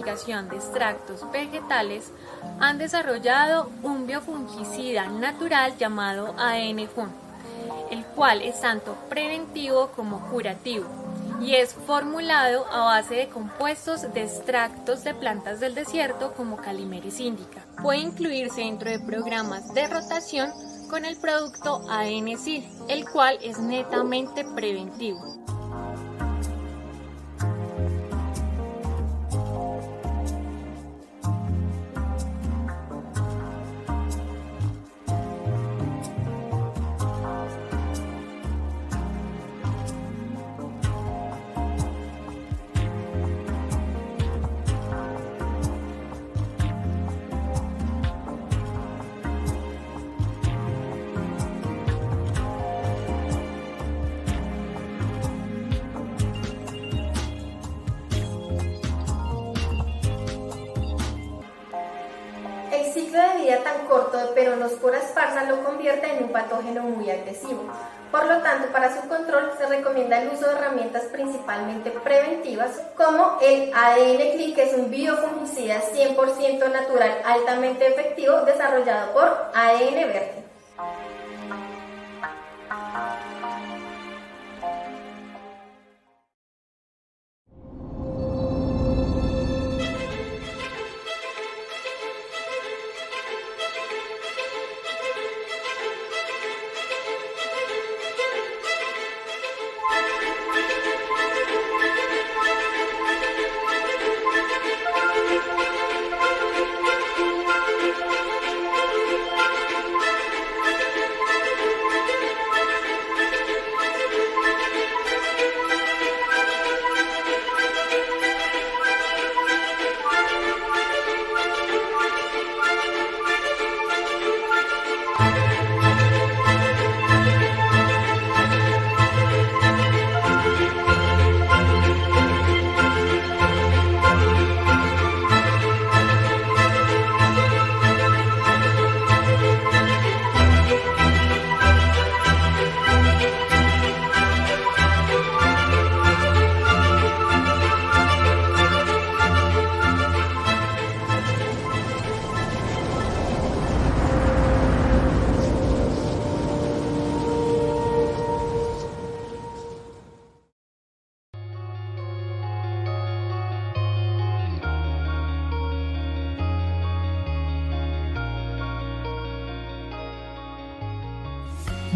investigación de extractos vegetales han desarrollado un biofungicida natural llamado AN-Fun, el cual es tanto preventivo como curativo y es formulado a base de compuestos de extractos de plantas del desierto como Calimeris indica. Puede incluirse dentro de programas de rotación con el producto AN-Sil, el cual es netamente preventivo. El ciclo de vida tan corto de Peronospora esparsa lo convierte en un patógeno muy agresivo. Por lo tanto, para su control se recomienda el uso de herramientas principalmente preventivas como el ADN-CLI, que es un biofungicida 100% natural altamente efectivo desarrollado por ADN Verde.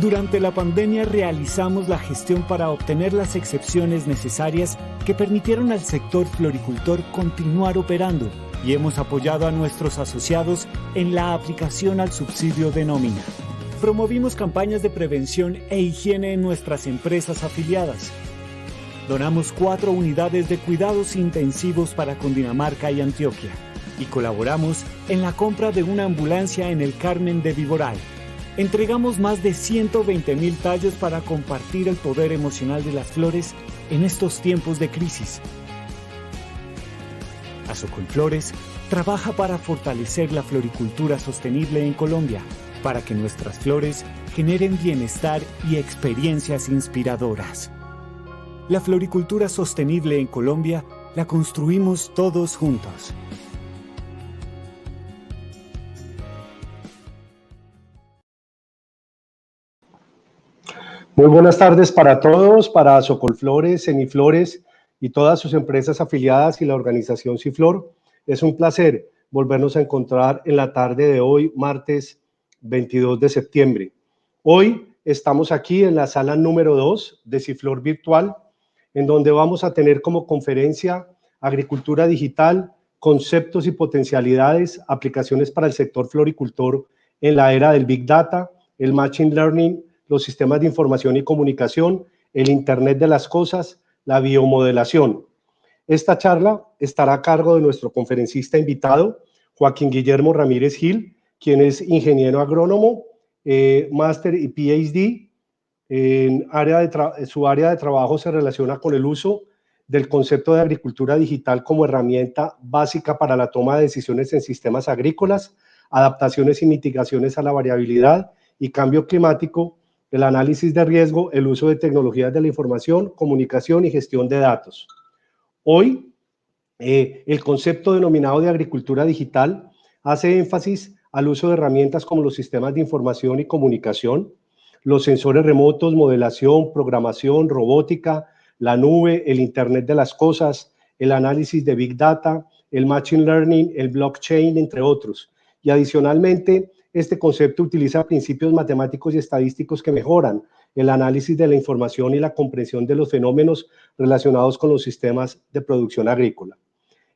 Durante la pandemia realizamos la gestión para obtener las excepciones necesarias que permitieron al sector floricultor continuar operando y hemos apoyado a nuestros asociados en la aplicación al subsidio de nómina. Promovimos campañas de prevención e higiene en nuestras empresas afiliadas. Donamos 4 unidades de cuidados intensivos para Cundinamarca y Antioquia y colaboramos en la compra de una ambulancia en el Carmen de Viboral. Entregamos más de 120.000 tallos para compartir el poder emocional de las flores en estos tiempos de crisis. Azocolflores trabaja para fortalecer la floricultura sostenible en Colombia, para que nuestras flores generen bienestar y experiencias inspiradoras. La floricultura sostenible en Colombia la construimos todos juntos. Muy buenas tardes para todos, para Azocolflores, Ceniflores y todas sus empresas afiliadas y la organización Ciflor. Es un placer volvernos a encontrar en la tarde de hoy, martes 22 de septiembre. Hoy estamos aquí en la sala número 2 de Ciflor Virtual, en donde vamos a tener como conferencia Agricultura Digital, conceptos y potencialidades, aplicaciones para el sector floricultor en la era del Big Data, el Machine Learning, los sistemas de información y comunicación, el Internet de las cosas, la biomodelación. Esta charla estará a cargo de nuestro conferencista invitado, Joaquín Guillermo Ramírez Gil, quien es ingeniero agrónomo, máster y PhD. Su área de trabajo se relaciona con el uso del concepto de agricultura digital como herramienta básica para la toma de decisiones en sistemas agrícolas, adaptaciones y mitigaciones a la variabilidad y cambio climático, el análisis de riesgo, el uso de tecnologías de la información, comunicación y gestión de datos. Hoy El concepto denominado de agricultura digital hace énfasis al uso de herramientas como los sistemas de información y comunicación, los sensores remotos, modelación, programación, robótica, la nube, el Internet de las cosas, el análisis de Big Data, el Machine Learning, el blockchain, entre otros. Y adicionalmente, este concepto utiliza principios matemáticos y estadísticos que mejoran el análisis de la información y la comprensión de los fenómenos relacionados con los sistemas de producción agrícola.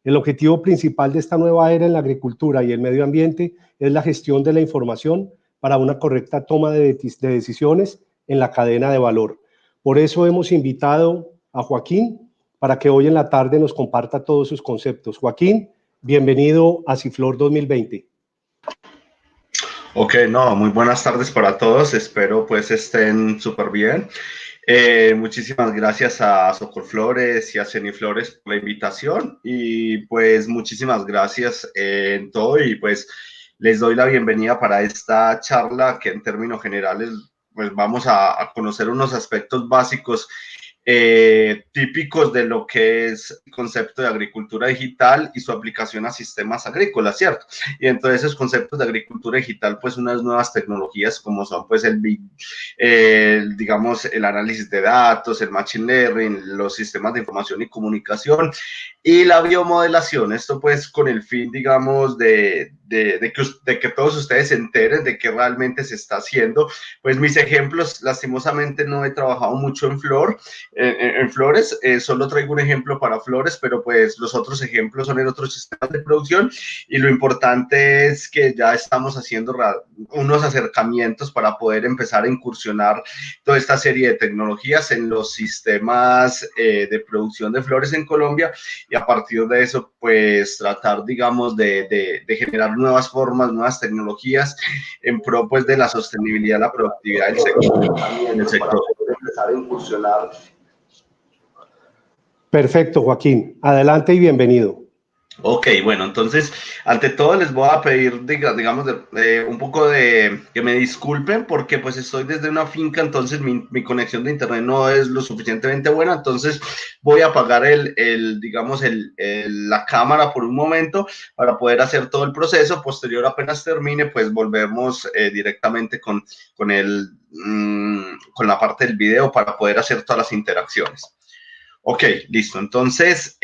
El objetivo principal de esta nueva era en la agricultura y el medio ambiente es la gestión de la información para una correcta toma de decisiones en la cadena de valor. Por eso hemos invitado a Joaquín para que hoy en la tarde nos comparta todos sus conceptos. Joaquín, bienvenido a Ciflor 2020. Ok, no, muy buenas tardes para todos, espero pues estén súper bien. Muchísimas gracias a Socolflores y a Ceniflores por la invitación y pues muchísimas gracias en todo y pues les doy la bienvenida para esta charla que en términos generales pues vamos a conocer unos aspectos básicos típicos de lo que es el concepto de agricultura digital y su aplicación a sistemas agrícolas, ¿cierto? Y entonces esos conceptos de agricultura digital, pues unas nuevas tecnologías como son pues digamos, el análisis de datos, el machine learning, los sistemas de información y comunicación y la biomodelación. Esto pues con el fin, digamos, de que todos ustedes se enteren de qué realmente se está haciendo. Pues mis ejemplos, lastimosamente no he trabajado mucho en flores, solo traigo un ejemplo para flores, pero pues los otros ejemplos son en otros sistemas de producción y lo importante es que ya estamos haciendo unos acercamientos para poder empezar a incursionar toda esta serie de tecnologías en los sistemas de producción de flores en Colombia y a partir de eso pues tratar, digamos, de generar nuevas formas, nuevas tecnologías en pro pues de la sostenibilidad, la productividad del sector, también del sector, para empezar a incursionar. Perfecto, Joaquín. Adelante y bienvenido. Ok, bueno, entonces, ante todo les voy a pedir, digamos, un poco de que me disculpen porque pues estoy desde una finca, entonces mi conexión de internet no es lo suficientemente buena, entonces voy a apagar digamos, la cámara por un momento para poder hacer todo el proceso. Posterior, apenas termine, pues volvemos directamente con la parte del video para poder hacer todas las interacciones. Ok, listo, entonces...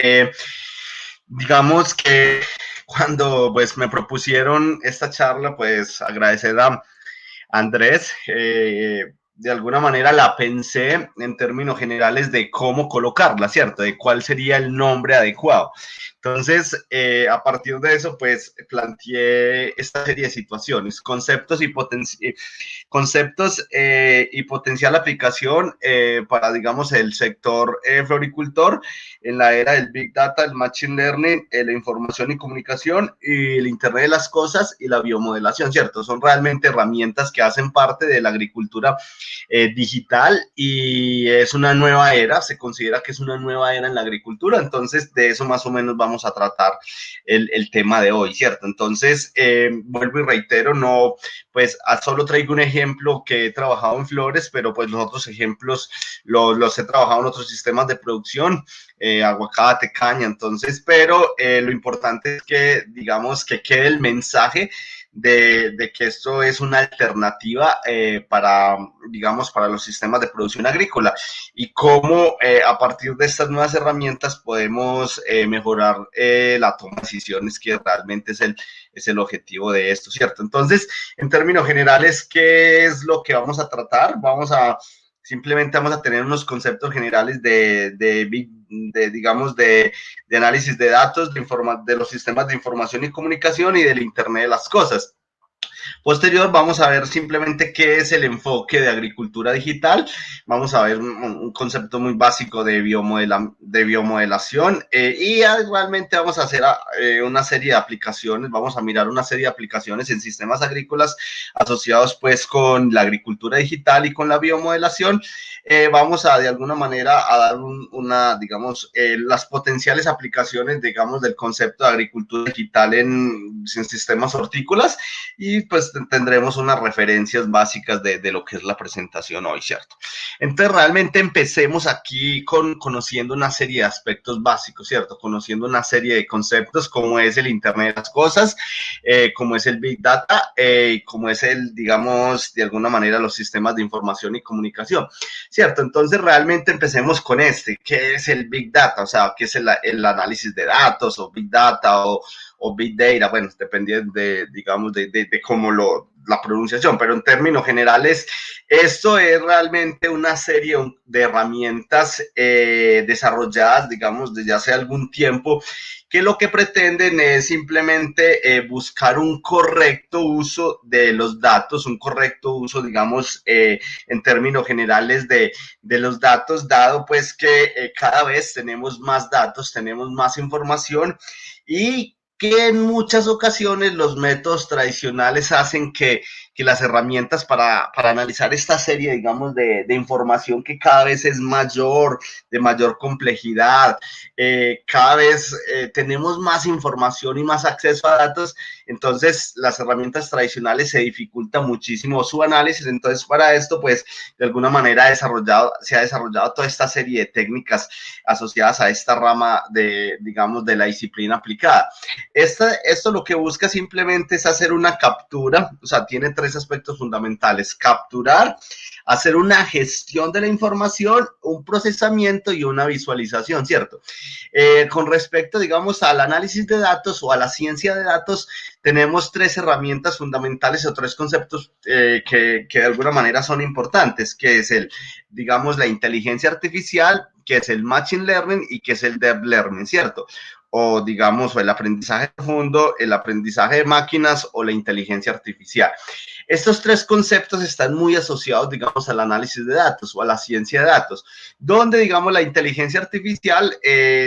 digamos que cuando pues me propusieron esta charla, pues agradecer a Andrés, de alguna manera la pensé en términos generales de cómo colocarla, ¿cierto? De cuál sería el nombre adecuado. Entonces, a partir de eso, pues planteé esta serie de situaciones, conceptos y potencial aplicación para, digamos, el sector floricultor en la era del Big Data, el Machine Learning, la información y comunicación y el Internet de las cosas y la biomodelación, ¿cierto? Son realmente herramientas que hacen parte de la agricultura digital y es una nueva era, se considera que es una nueva era en la agricultura, entonces de eso más o menos vamos a tratar el tema de hoy, ¿cierto? Entonces, vuelvo y reitero, no, pues solo traigo un ejemplo que he trabajado en flores, pero pues los otros ejemplos los he trabajado en otros sistemas de producción, aguacate, caña, entonces, pero lo importante es que, digamos, que quede el mensaje de que esto es una alternativa para, digamos, para los sistemas de producción agrícola y cómo a partir de estas nuevas herramientas podemos mejorar la toma de decisiones, que realmente es el objetivo de esto, ¿cierto? Entonces, en términos generales, ¿qué es lo que vamos a tratar? Simplemente vamos a tener unos conceptos generales digamos, de análisis de datos, de los sistemas de información y comunicación y del Internet de las cosas. Posterior, vamos a ver simplemente qué es el enfoque de agricultura digital. Vamos a ver un concepto muy básico de biomodelación y igualmente vamos a hacer una serie de aplicaciones. Vamos a mirar una serie de aplicaciones en sistemas agrícolas asociados pues con la agricultura digital y con la biomodelación. Vamos a de alguna manera a dar digamos, las potenciales aplicaciones, digamos, del concepto de agricultura digital en sistemas hortícolas y pues tendremos unas referencias básicas de lo que es la presentación hoy, ¿cierto? Entonces, realmente empecemos aquí conociendo una serie de aspectos básicos, ¿cierto? Conociendo una serie de conceptos como es el Internet de las Cosas, como es el Big Data, como es digamos, de alguna manera los sistemas de información y comunicación, ¿cierto? Entonces, realmente empecemos con ¿qué es el Big Data? O sea, ¿qué es el análisis de datos o Big Data o Big Data? Bueno, depende digamos, de cómo la pronunciación, pero en términos generales, esto es realmente una serie de herramientas desarrolladas, digamos, desde hace algún tiempo, que lo que pretenden es simplemente buscar un correcto uso de los datos, un correcto uso, digamos, en términos generales de los datos, dado pues que cada vez tenemos más datos, tenemos más información y que en muchas ocasiones los métodos tradicionales hacen que las herramientas para analizar esta serie, digamos, de información que cada vez es mayor, de mayor complejidad, cada vez tenemos más información y más acceso a datos, entonces las herramientas tradicionales se dificulta muchísimo su análisis, entonces para esto, pues, de alguna manera se ha desarrollado toda esta serie de técnicas asociadas a esta rama digamos, de la disciplina aplicada. Esto lo que busca simplemente es hacer una captura, o sea, tiene tres aspectos fundamentales: capturar, hacer una gestión de la información, un procesamiento y una visualización, ¿cierto? Con respecto, digamos, al análisis de datos o a la ciencia de datos, tenemos tres herramientas fundamentales o tres conceptos que de alguna manera son importantes, que es digamos, la inteligencia artificial, que es el machine learning y que es el deep learning, ¿cierto? O digamos, o el aprendizaje profundo, el aprendizaje de máquinas o la inteligencia artificial. Estos tres conceptos están muy asociados, digamos, al análisis de datos o a la ciencia de datos, donde, digamos, la inteligencia artificial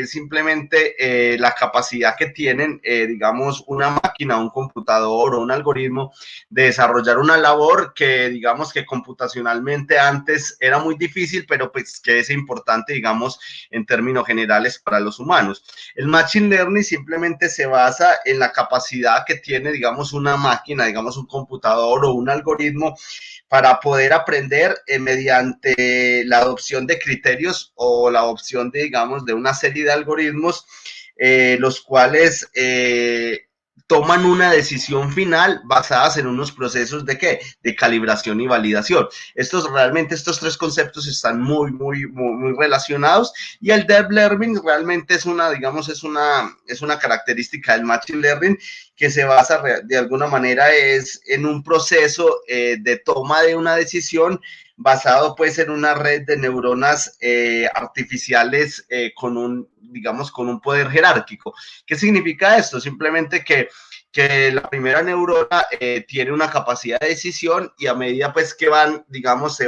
simplemente la capacidad que tienen, digamos, una máquina, un computador o un algoritmo de desarrollar una labor que, digamos, que computacionalmente antes era muy difícil, pero pues que es importante, digamos, en términos generales para los humanos. El machine learning simplemente se basa en la capacidad que tiene, digamos, una máquina, digamos, un computador o un algoritmo para poder aprender mediante la adopción de criterios o la adopción de, digamos, de una serie de algoritmos, los cuales toman una decisión final basadas en unos procesos de calibración y validación. Realmente estos tres conceptos están muy relacionados, y el deep learning realmente es una característica del machine learning que se basa de alguna manera en un proceso de toma de una decisión basado pues en una red de neuronas artificiales con un poder jerárquico. ¿Qué significa esto? Simplemente que la primera neurona tiene una capacidad de decisión, y a medida pues que se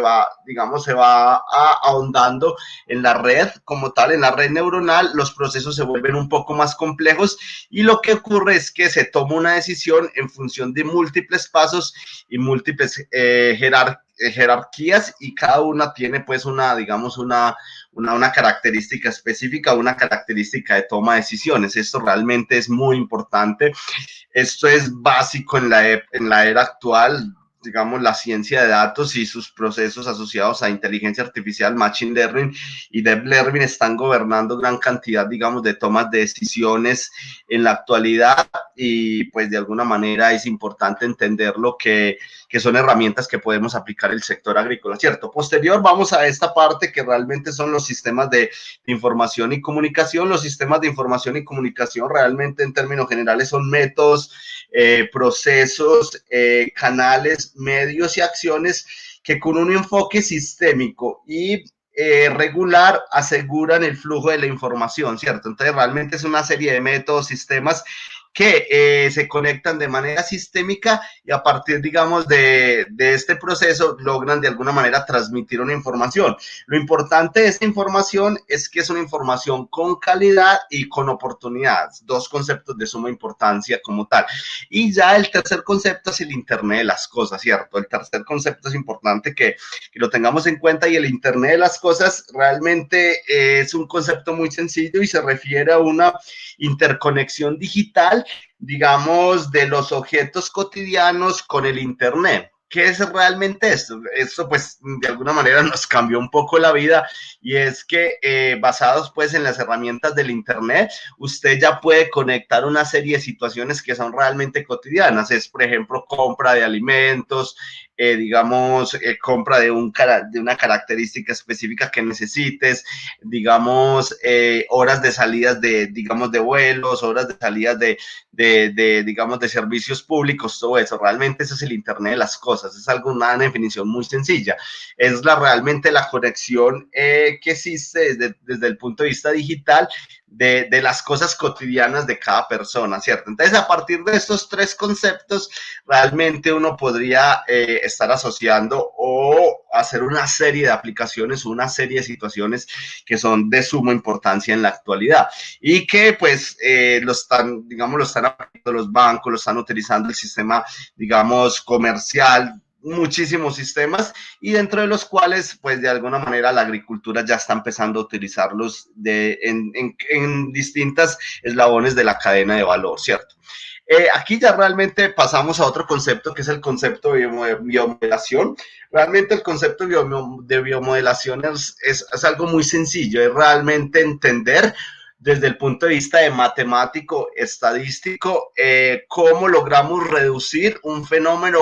va ahondando en la red como tal, en la red neuronal, los procesos se vuelven un poco más complejos, y lo que ocurre es que se toma una decisión en función de múltiples pasos y múltiples jerarquías, y cada una tiene pues una característica específica, una característica de toma de decisiones. Esto realmente es muy importante. Esto es básico en la era actual. Digamos, la ciencia de datos y sus procesos asociados a inteligencia artificial, machine learning y deep learning están gobernando gran cantidad, digamos, de tomas de decisiones en la actualidad, y pues de alguna manera es importante entender lo que son herramientas que podemos aplicar en el sector agrícola, ¿cierto? Posterior vamos a esta parte que realmente son los sistemas de información y comunicación. Los sistemas de información y comunicación realmente en términos generales son métodos, procesos, canales, medios y acciones que con un enfoque sistémico y regular aseguran el flujo de la información, ¿cierto? Entonces realmente es una serie de métodos, sistemas que se conectan de manera sistémica, y a partir, digamos, de este proceso logran de alguna manera transmitir una información. Lo importante de esta información es que es una información con calidad y con oportunidades, dos conceptos de suma importancia como tal. Y ya el tercer concepto es el Internet de las cosas, ¿cierto? El tercer concepto es importante que lo tengamos en cuenta, y el Internet de las cosas realmente es un concepto muy sencillo y se refiere a una interconexión digital, digamos, de los objetos cotidianos con el Internet. ¿qué es realmente esto? Esto pues de alguna manera nos cambió un poco la vida, y es que basados pues en las herramientas del internet, usted ya puede conectar una serie de situaciones que son realmente cotidianas. Es, por ejemplo, compra de alimentos, digamos, compra de una característica específica que necesites, digamos, horas de salidas digamos, de vuelos, horas de salidas digamos, de servicios públicos, todo eso. Realmente eso es el Internet de las cosas. Es una definición muy sencilla. Es realmente la conexión que existe desde el punto de vista digital de las cosas cotidianas de cada persona, ¿cierto? Entonces, a partir de estos tres conceptos, realmente uno podría estar asociando o hacer una serie de aplicaciones, una serie de situaciones que son de suma importancia en la actualidad y que pues lo están aplicando los bancos, lo están utilizando el sistema, digamos, comercial, muchísimos sistemas, y dentro de los cuales, pues de alguna manera la agricultura ya está empezando a utilizarlos en distintas eslabones de la cadena de valor, ¿cierto? Aquí ya realmente pasamos a otro concepto, que es el concepto de biomodelación. Realmente el concepto de biomodelación es algo muy sencillo, es realmente entender desde el punto de vista de matemático, estadístico, cómo logramos reducir un fenómeno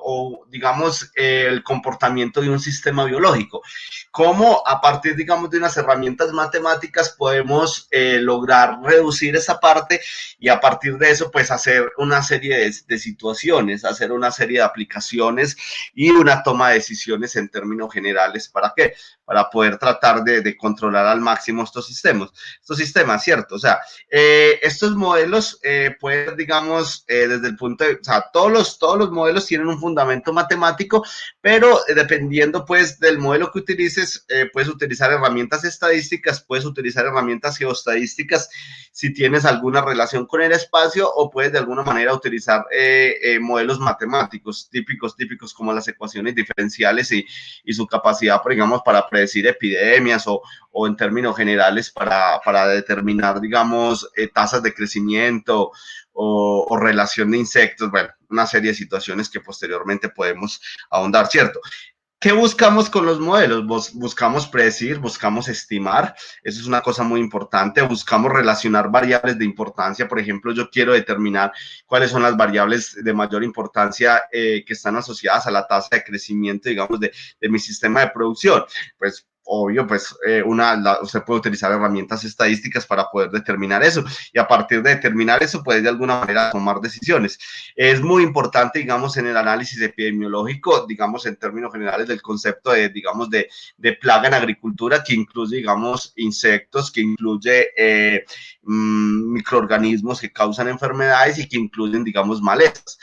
o digamos, el comportamiento de un sistema biológico. Cómo a partir, digamos, de unas herramientas matemáticas podemos lograr reducir esa parte y a partir de eso, pues hacer una serie de situaciones, hacer una serie de aplicaciones y una toma de decisiones en términos generales. ¿Para qué? Para poder tratar de controlar al máximo estos sistemas, ¿cierto? O sea, estos modelos pueden, digamos, desde el punto de, o sea, todos los modelos tienen un fundamento matemático, pero dependiendo, pues, del modelo que utilices, puedes utilizar herramientas estadísticas, puedes utilizar herramientas geoestadísticas, si tienes alguna relación con el espacio, o puedes de alguna manera utilizar modelos matemáticos típicos como las ecuaciones diferenciales y su capacidad, digamos, para predecir epidemias o en términos generales para determinar, digamos, tasas de crecimiento o relación de insectos, bueno, una serie de situaciones que posteriormente podemos ahondar, ¿cierto? ¿Qué buscamos con los modelos? Buscamos predecir, buscamos estimar, eso es una cosa muy importante, buscamos relacionar variables de importancia. Por ejemplo, yo quiero determinar cuáles son las variables de mayor importancia que están asociadas a la tasa de crecimiento, digamos, de mi sistema de producción. Pues obvio, pues usted puede utilizar herramientas estadísticas para poder determinar eso, y a partir de determinar eso puede de alguna manera tomar decisiones. Es muy importante, digamos, en el análisis epidemiológico, digamos, en términos generales del concepto digamos, de plaga en agricultura, que incluye, digamos, insectos, que incluye microorganismos que causan enfermedades y que incluyen, digamos, malezas.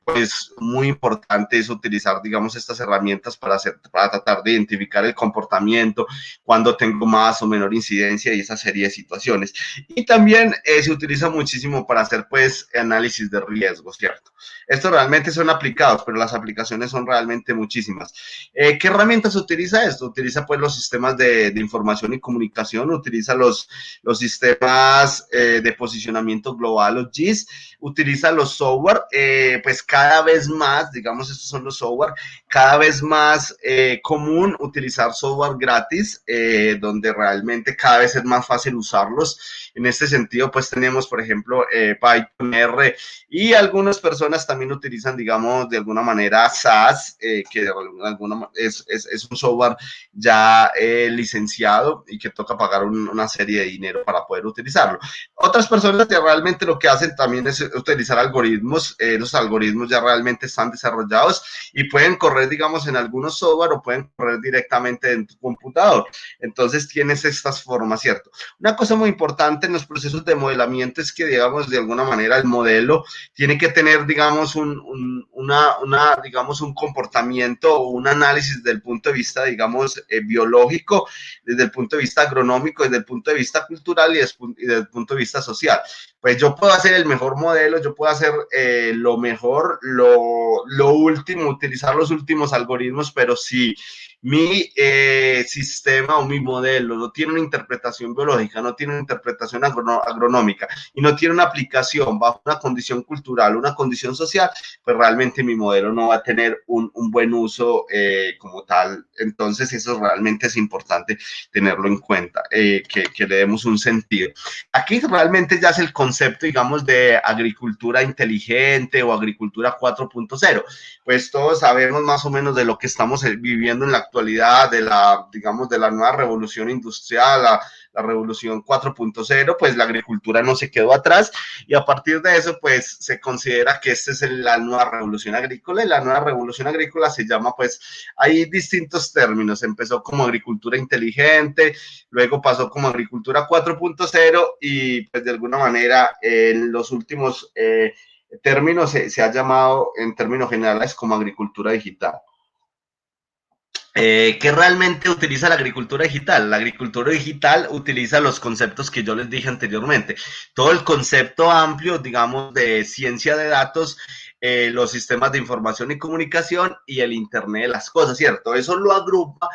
Pues muy importante es utilizar, digamos, estas herramientas para tratar de identificar el comportamiento, cuando tengo más o menor incidencia y esa serie de situaciones. Y también se utiliza muchísimo para hacer, pues, análisis de riesgos, ¿cierto? Estos realmente son aplicados, pero las aplicaciones son realmente muchísimas. ¿Qué herramientas utiliza esto? Utiliza, pues, los sistemas de información y comunicación, utiliza los sistemas de posicionamiento global, los GIS, utiliza los software, pues cada vez más, digamos, estos son los software, cada vez más común utilizar software gratis, donde realmente cada vez es más fácil usarlos. En este sentido, pues tenemos, por ejemplo, Python, R, y algunas personas también utilizan, digamos, de alguna manera SAS, que es un software ya licenciado y que toca pagar una serie de dinero para poder utilizarlo. Otras personas que realmente lo que hacen también es utilizar algoritmos. Los algoritmos ya realmente están desarrollados y pueden correr, digamos, en algunos software o pueden correr directamente en tu computador. Entonces tienes estas formas, ¿cierto? Una cosa muy importante en los procesos de modelamiento es que, digamos, de alguna manera el modelo tiene que tener, digamos, digamos, un comportamiento o un análisis desde el punto de vista, digamos, biológico, desde el punto de vista agronómico, desde el punto de vista cultural y desde el punto de vista social. Pues yo puedo hacer el mejor modelo, yo puedo hacer lo mejor, lo último, utilizar los últimos algoritmos, pero si mi sistema o mi modelo no tiene una interpretación biológica, no tiene una interpretación agronómica y no tiene una aplicación bajo una condición cultural, una condición social, pues realmente mi modelo no va a tener un buen uso como tal. Entonces eso realmente es importante tenerlo en cuenta, que le demos un sentido. Aquí realmente ya es el concepto, digamos, de agricultura inteligente o agricultura 4.0. Pues todos sabemos más o menos de lo que estamos viviendo en la actualidad, de la, digamos, de la nueva revolución industrial, la revolución 4.0, pues la agricultura no se quedó atrás y a partir de eso, pues se considera que esta es la nueva revolución agrícola y la nueva revolución agrícola se llama, pues, hay distintos términos, empezó como agricultura inteligente, luego pasó como agricultura 4.0 y pues de alguna manera en los últimos términos se ha llamado en términos generales como agricultura digital. ¿Qué realmente utiliza la agricultura digital? La agricultura digital utiliza los conceptos que yo les dije anteriormente. Todo el concepto amplio, digamos, de ciencia de datos, los sistemas de información y comunicación y el Internet de las cosas, ¿cierto? Eso lo agrupa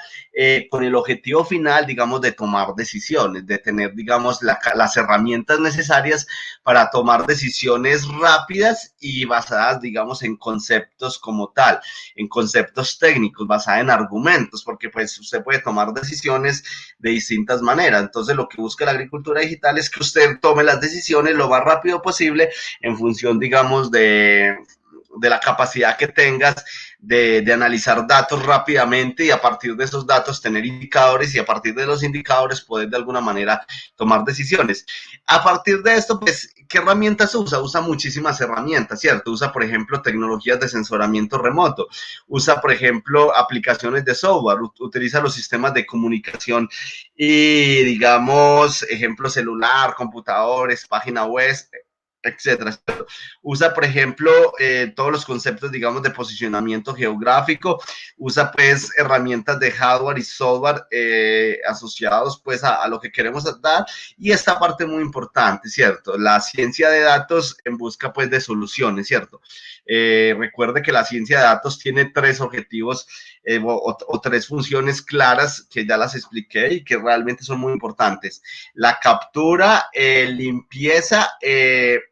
con el objetivo final, digamos, de tomar decisiones, de tener, digamos, las herramientas necesarias para tomar decisiones rápidas y basadas, digamos, en conceptos como tal, en conceptos técnicos, basadas en argumentos, porque pues usted puede tomar decisiones de distintas maneras. Entonces lo que busca la agricultura digital es que usted tome las decisiones lo más rápido posible en función, digamos, de la capacidad que tengas de analizar datos rápidamente y a partir de esos datos tener indicadores y a partir de los indicadores poder de alguna manera tomar decisiones. A partir de esto, pues, ¿qué herramientas usa? Usa muchísimas herramientas, ¿cierto? Usa, por ejemplo, tecnologías de sensoramiento remoto, usa, por ejemplo, aplicaciones de software, utiliza los sistemas de comunicación y, digamos, ejemplo celular, computadores, página web, etcétera. Usa, por ejemplo, todos los conceptos, digamos, de posicionamiento geográfico, usa, pues, herramientas de hardware y software asociados, pues, a lo que queremos dar, y esta parte muy importante, ¿cierto? La ciencia de datos en busca, pues, de soluciones, ¿cierto? Recuerde que la ciencia de datos tiene tres objetivos o tres funciones claras que ya las expliqué y que realmente son muy importantes. La captura, limpieza,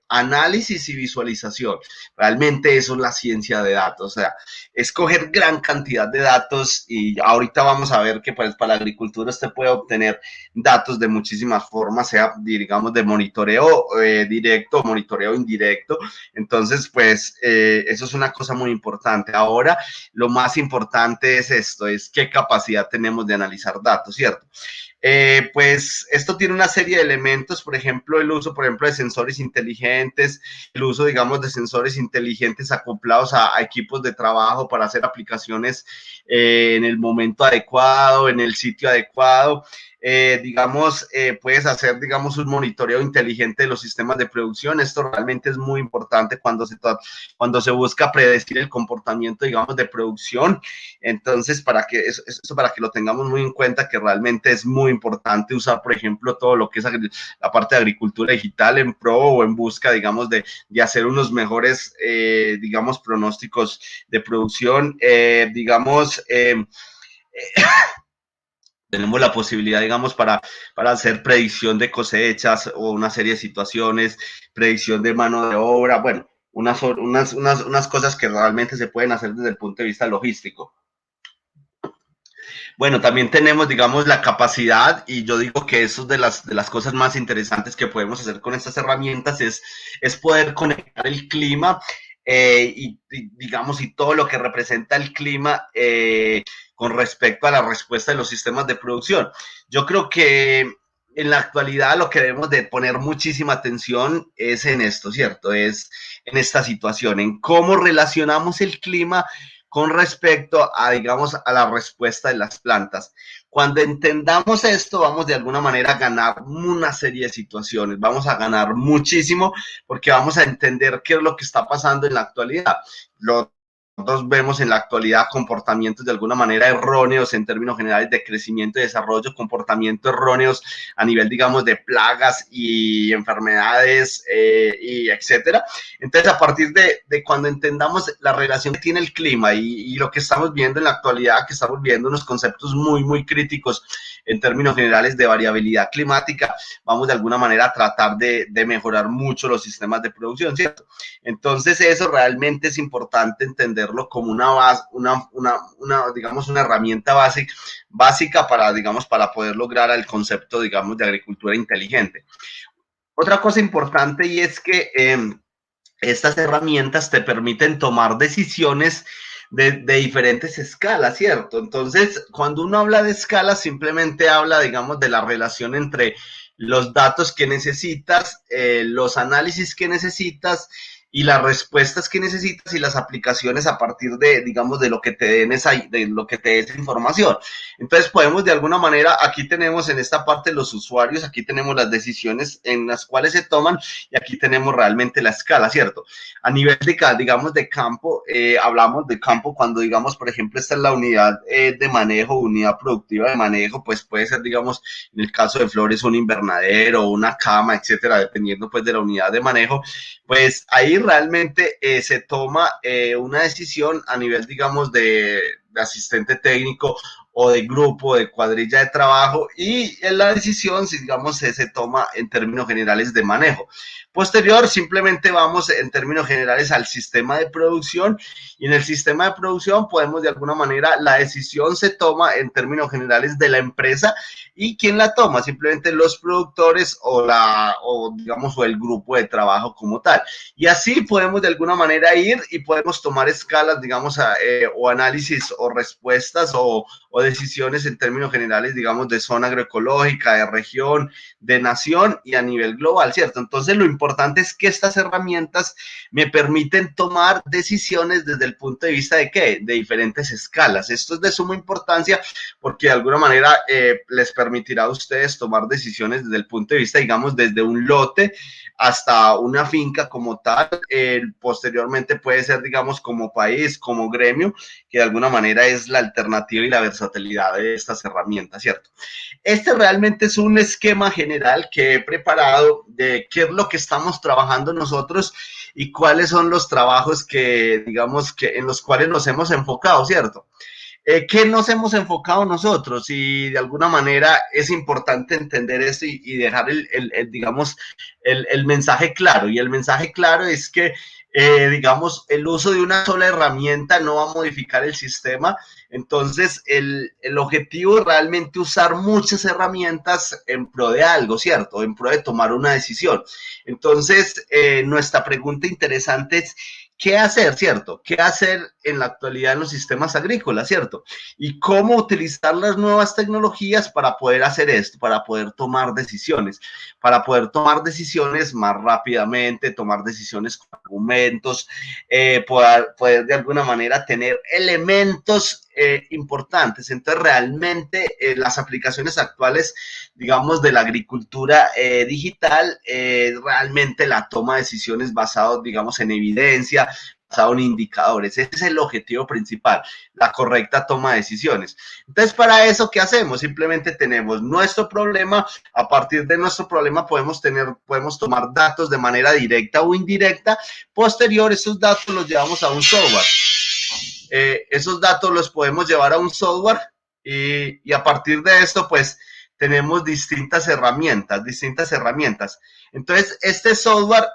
análisis y visualización. Realmente eso es la ciencia de datos, o sea, escoger gran cantidad de datos y ahorita vamos a ver que pues para la agricultura usted puede obtener datos de muchísimas formas, sea digamos de monitoreo directo o monitoreo indirecto. Entonces pues eso es una cosa muy importante. Ahora lo más importante es esto, es qué capacidad tenemos de analizar datos, ¿cierto? Pues esto tiene una serie de elementos, por ejemplo, el uso, por ejemplo, de sensores inteligentes, el uso, digamos, de sensores inteligentes acoplados a equipos de trabajo para hacer aplicaciones en el momento adecuado, en el sitio adecuado. Digamos, puedes hacer, digamos, un monitoreo inteligente de los sistemas de producción. Esto realmente es muy importante cuando se busca predecir el comportamiento, digamos, de producción. Entonces, para que eso para que lo tengamos muy en cuenta, que realmente es muy importante usar, por ejemplo, todo lo que es la parte de agricultura digital en pro o en busca, digamos, de hacer unos mejores, digamos, pronósticos de producción, digamos, tenemos la posibilidad, digamos, para hacer predicción de cosechas o una serie de situaciones, predicción de mano de obra, bueno, unas cosas que realmente se pueden hacer desde el punto de vista logístico. Bueno, también tenemos, digamos, la capacidad, y yo digo que eso es de las cosas más interesantes que podemos hacer con estas herramientas, es poder conectar el clima digamos, y todo lo que representa el clima con respecto a la respuesta de los sistemas de producción. Yo creo que en la actualidad lo que debemos de poner muchísima atención es en esto, ¿cierto? Es en esta situación, en cómo relacionamos el clima con respecto a, digamos, a la respuesta de las plantas. Cuando entendamos esto, vamos de alguna manera a ganar una serie de situaciones, vamos a ganar muchísimo porque vamos a entender qué es lo que está pasando en la actualidad. nosotros vemos en la actualidad comportamientos de alguna manera erróneos en términos generales de crecimiento y desarrollo, comportamientos erróneos a nivel, digamos, de plagas y enfermedades y etcétera. Entonces, a partir de cuando entendamos la relación que tiene el clima y lo que estamos viendo en la actualidad, que estamos viendo unos conceptos muy, muy críticos en términos generales de variabilidad climática, vamos de alguna manera a tratar de mejorar mucho los sistemas de producción, ¿cierto? Entonces, eso realmente es importante entenderlo como una base, digamos, una herramienta básica para, digamos, para poder lograr el concepto, digamos, de agricultura inteligente. Otra cosa importante y es que estas herramientas te permiten tomar decisiones de diferentes escalas, ¿cierto? Entonces, cuando uno habla de escalas, simplemente habla, digamos, de la relación entre los datos que necesitas, los análisis que necesitas y las respuestas que necesitas y las aplicaciones a partir de, digamos, de lo que te den esa información. Entonces podemos de alguna manera, aquí tenemos en esta parte los usuarios, aquí tenemos las decisiones en las cuales se toman y aquí tenemos realmente la escala, ¿cierto? A nivel de, digamos, de campo, hablamos de campo cuando, digamos, por ejemplo, esta es la unidad de manejo, unidad productiva de manejo, pues puede ser, digamos, en el caso de flores, un invernadero, una cama, etcétera, dependiendo pues de la unidad de manejo, pues ahí realmente se toma una decisión a nivel, digamos, de asistente técnico o de grupo, de cuadrilla de trabajo, y la decisión, digamos, se toma en términos generales de manejo. Posterior, simplemente vamos en términos generales al sistema de producción, y en el sistema de producción podemos de alguna manera, la decisión se toma en términos generales de la empresa, y ¿quién la toma? Simplemente los productores o digamos, o el grupo de trabajo como tal. Y así podemos de alguna manera ir y podemos tomar escalas, digamos, o análisis o respuestas o decisiones en términos generales, digamos, de zona agroecológica, de región, de nación y a nivel global, ¿cierto? Entonces, lo importante es que estas herramientas me permiten tomar decisiones desde el punto de vista de ¿qué? De diferentes escalas. Esto es de suma importancia porque de alguna manera les permitirá a ustedes tomar decisiones desde el punto de vista, digamos, desde un lote hasta una finca como tal, posteriormente puede ser, digamos, como país, como gremio, que de alguna manera es la alternativa y la versatilidad de estas herramientas, ¿cierto? Este realmente es un esquema general que he preparado de qué es lo que estamos trabajando nosotros y cuáles son los trabajos que, digamos, que en los cuales nos hemos enfocado, ¿cierto? ¿Qué nos hemos enfocado nosotros? Y de alguna manera es importante entender esto y dejar digamos, el mensaje claro. Y el mensaje claro es que, digamos, el uso de una sola herramienta no va a modificar el sistema. Entonces, el objetivo es realmente usar muchas herramientas en pro de algo, ¿cierto? En pro de tomar una decisión. Entonces, nuestra pregunta interesante es, ¿qué hacer, cierto? ¿Qué hacer en la actualidad en los sistemas agrícolas, cierto? Y cómo utilizar las nuevas tecnologías para poder hacer esto, para poder tomar decisiones más rápidamente, tomar decisiones con argumentos, poder de alguna manera tener elementos importantes. Entonces, realmente las aplicaciones actuales, digamos, de la agricultura digital, realmente la toma de decisiones basado, digamos, en evidencia, basado en indicadores. Ese es el objetivo principal, la correcta toma de decisiones. Entonces, para eso, ¿qué hacemos? Simplemente tenemos nuestro problema. A partir de nuestro problema podemos tomar datos de manera directa o indirecta. Posterior, esos datos los llevamos a un software. Esos datos los podemos llevar a un software y a partir de esto, pues, tenemos distintas herramientas. Entonces, este software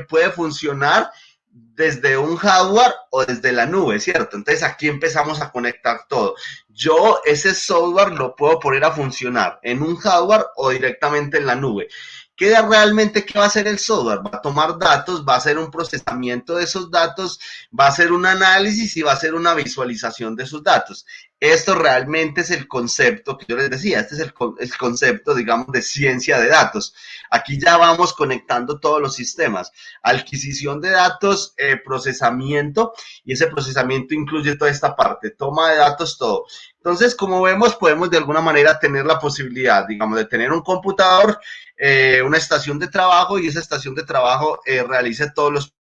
puede funcionar desde un hardware o desde la nube, ¿cierto? Entonces, aquí empezamos a conectar todo. Yo ese software lo puedo poner a funcionar en un hardware o directamente en la nube. ¿Qué va a hacer el software? Va a tomar datos, va a hacer un procesamiento de esos datos, va a hacer un análisis y va a hacer una visualización de esos datos. Esto realmente es el concepto que yo les decía, este es el concepto, digamos, de ciencia de datos. Aquí ya vamos conectando todos los sistemas, adquisición de datos, procesamiento, y ese procesamiento incluye toda esta parte, toma de datos, todo. Entonces, como vemos, podemos de alguna manera tener la posibilidad, digamos, de tener un computador, una estación de trabajo, y esa estación de trabajo realice todos los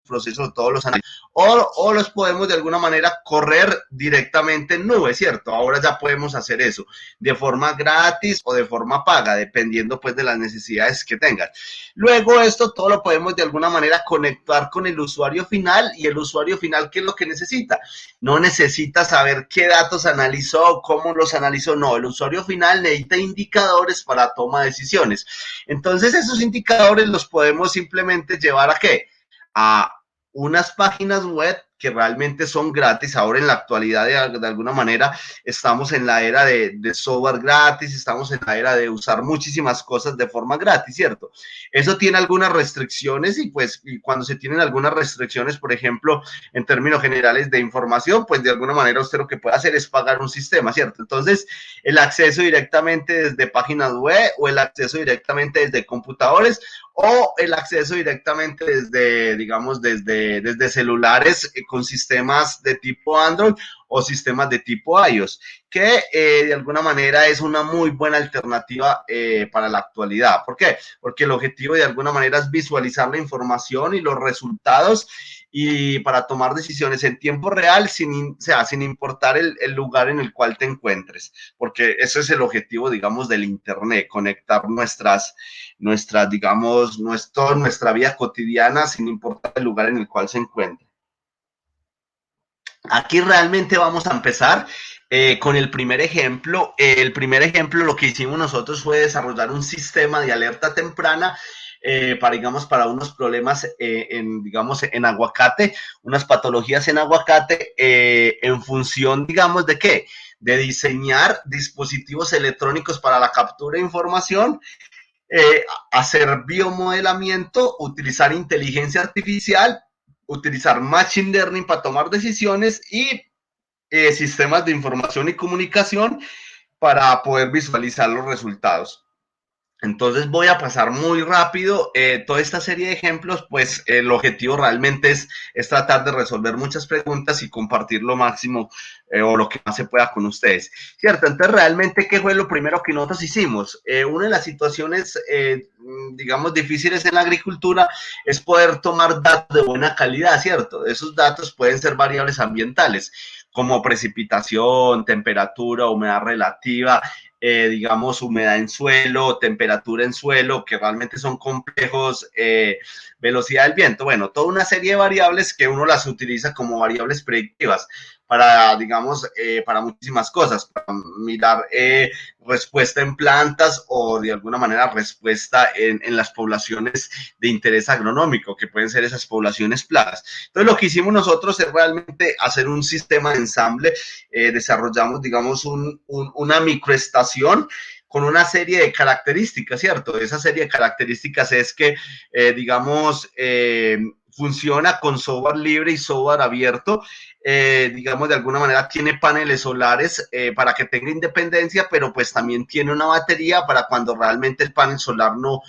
procesos, todos los análisis, o los podemos de alguna manera correr directamente en nube, ¿cierto? Ahora ya podemos hacer eso de forma gratis o de forma paga, dependiendo pues de las necesidades que tengan. Luego esto todo lo podemos de alguna manera conectar con el usuario final, y el usuario final, ¿qué es lo que necesita? No necesita saber qué datos analizó, cómo los analizó, no, el usuario final necesita indicadores para toma de decisiones. Entonces esos indicadores los podemos simplemente llevar ¿a qué? A unas páginas web que realmente son gratis. Ahora en la actualidad de alguna manera estamos en la era de software gratis, estamos en la era de usar muchísimas cosas de forma gratis, ¿cierto? Eso tiene algunas restricciones, y pues y cuando se tienen algunas restricciones, por ejemplo, en términos generales de información, pues de alguna manera usted lo que puede hacer es pagar un sistema, ¿cierto? Entonces el acceso directamente desde páginas web, o el acceso directamente desde computadores, o el acceso directamente desde, digamos, desde celulares con sistemas de tipo Android o sistemas de tipo iOS, que de alguna manera es una muy buena alternativa para la actualidad. ¿Por qué? Porque el objetivo de alguna manera es visualizar la información y los resultados, y para tomar decisiones en tiempo real, sin importar el lugar en el cual te encuentres, porque ese es el objetivo, digamos, del Internet, conectar digamos, nuestra vida cotidiana sin importar el lugar en el cual se encuentre. Aquí realmente vamos a empezar con el primer ejemplo. El primer ejemplo, lo que hicimos nosotros fue desarrollar un sistema de alerta temprana para unos problemas en aguacate, unas patologías en aguacate, en función, digamos, ¿de qué? De diseñar dispositivos electrónicos para la captura de información, hacer biomodelamiento, utilizar inteligencia artificial, utilizar machine learning para tomar decisiones, y sistemas de información y comunicación para poder visualizar los resultados. Entonces voy a pasar muy rápido toda esta serie de ejemplos, pues el objetivo realmente es tratar de resolver muchas preguntas y compartir lo máximo o lo que más se pueda con ustedes, ¿cierto? Entonces realmente, ¿qué fue lo primero que nosotros hicimos? Una de las situaciones, digamos, difíciles en la agricultura es poder tomar datos de buena calidad, ¿cierto? Esos datos pueden ser variables ambientales, como precipitación, temperatura, humedad relativa, digamos, humedad en suelo, temperatura en suelo, que realmente son complejos, velocidad del viento, bueno, toda una serie de variables que uno las utiliza como variables predictivas para, digamos, para muchísimas cosas, para mirar respuesta en plantas, o de alguna manera respuesta en las poblaciones de interés agronómico, que pueden ser esas poblaciones plagas. Entonces lo que hicimos nosotros es realmente hacer un sistema de ensamble, desarrollamos, digamos, una microestación con una serie de características, ¿cierto? Esa serie de características es que, digamos, funciona con software libre y software abierto, digamos, de alguna manera tiene paneles solares para que tenga independencia, pero pues también tiene una batería para cuando realmente el panel solar no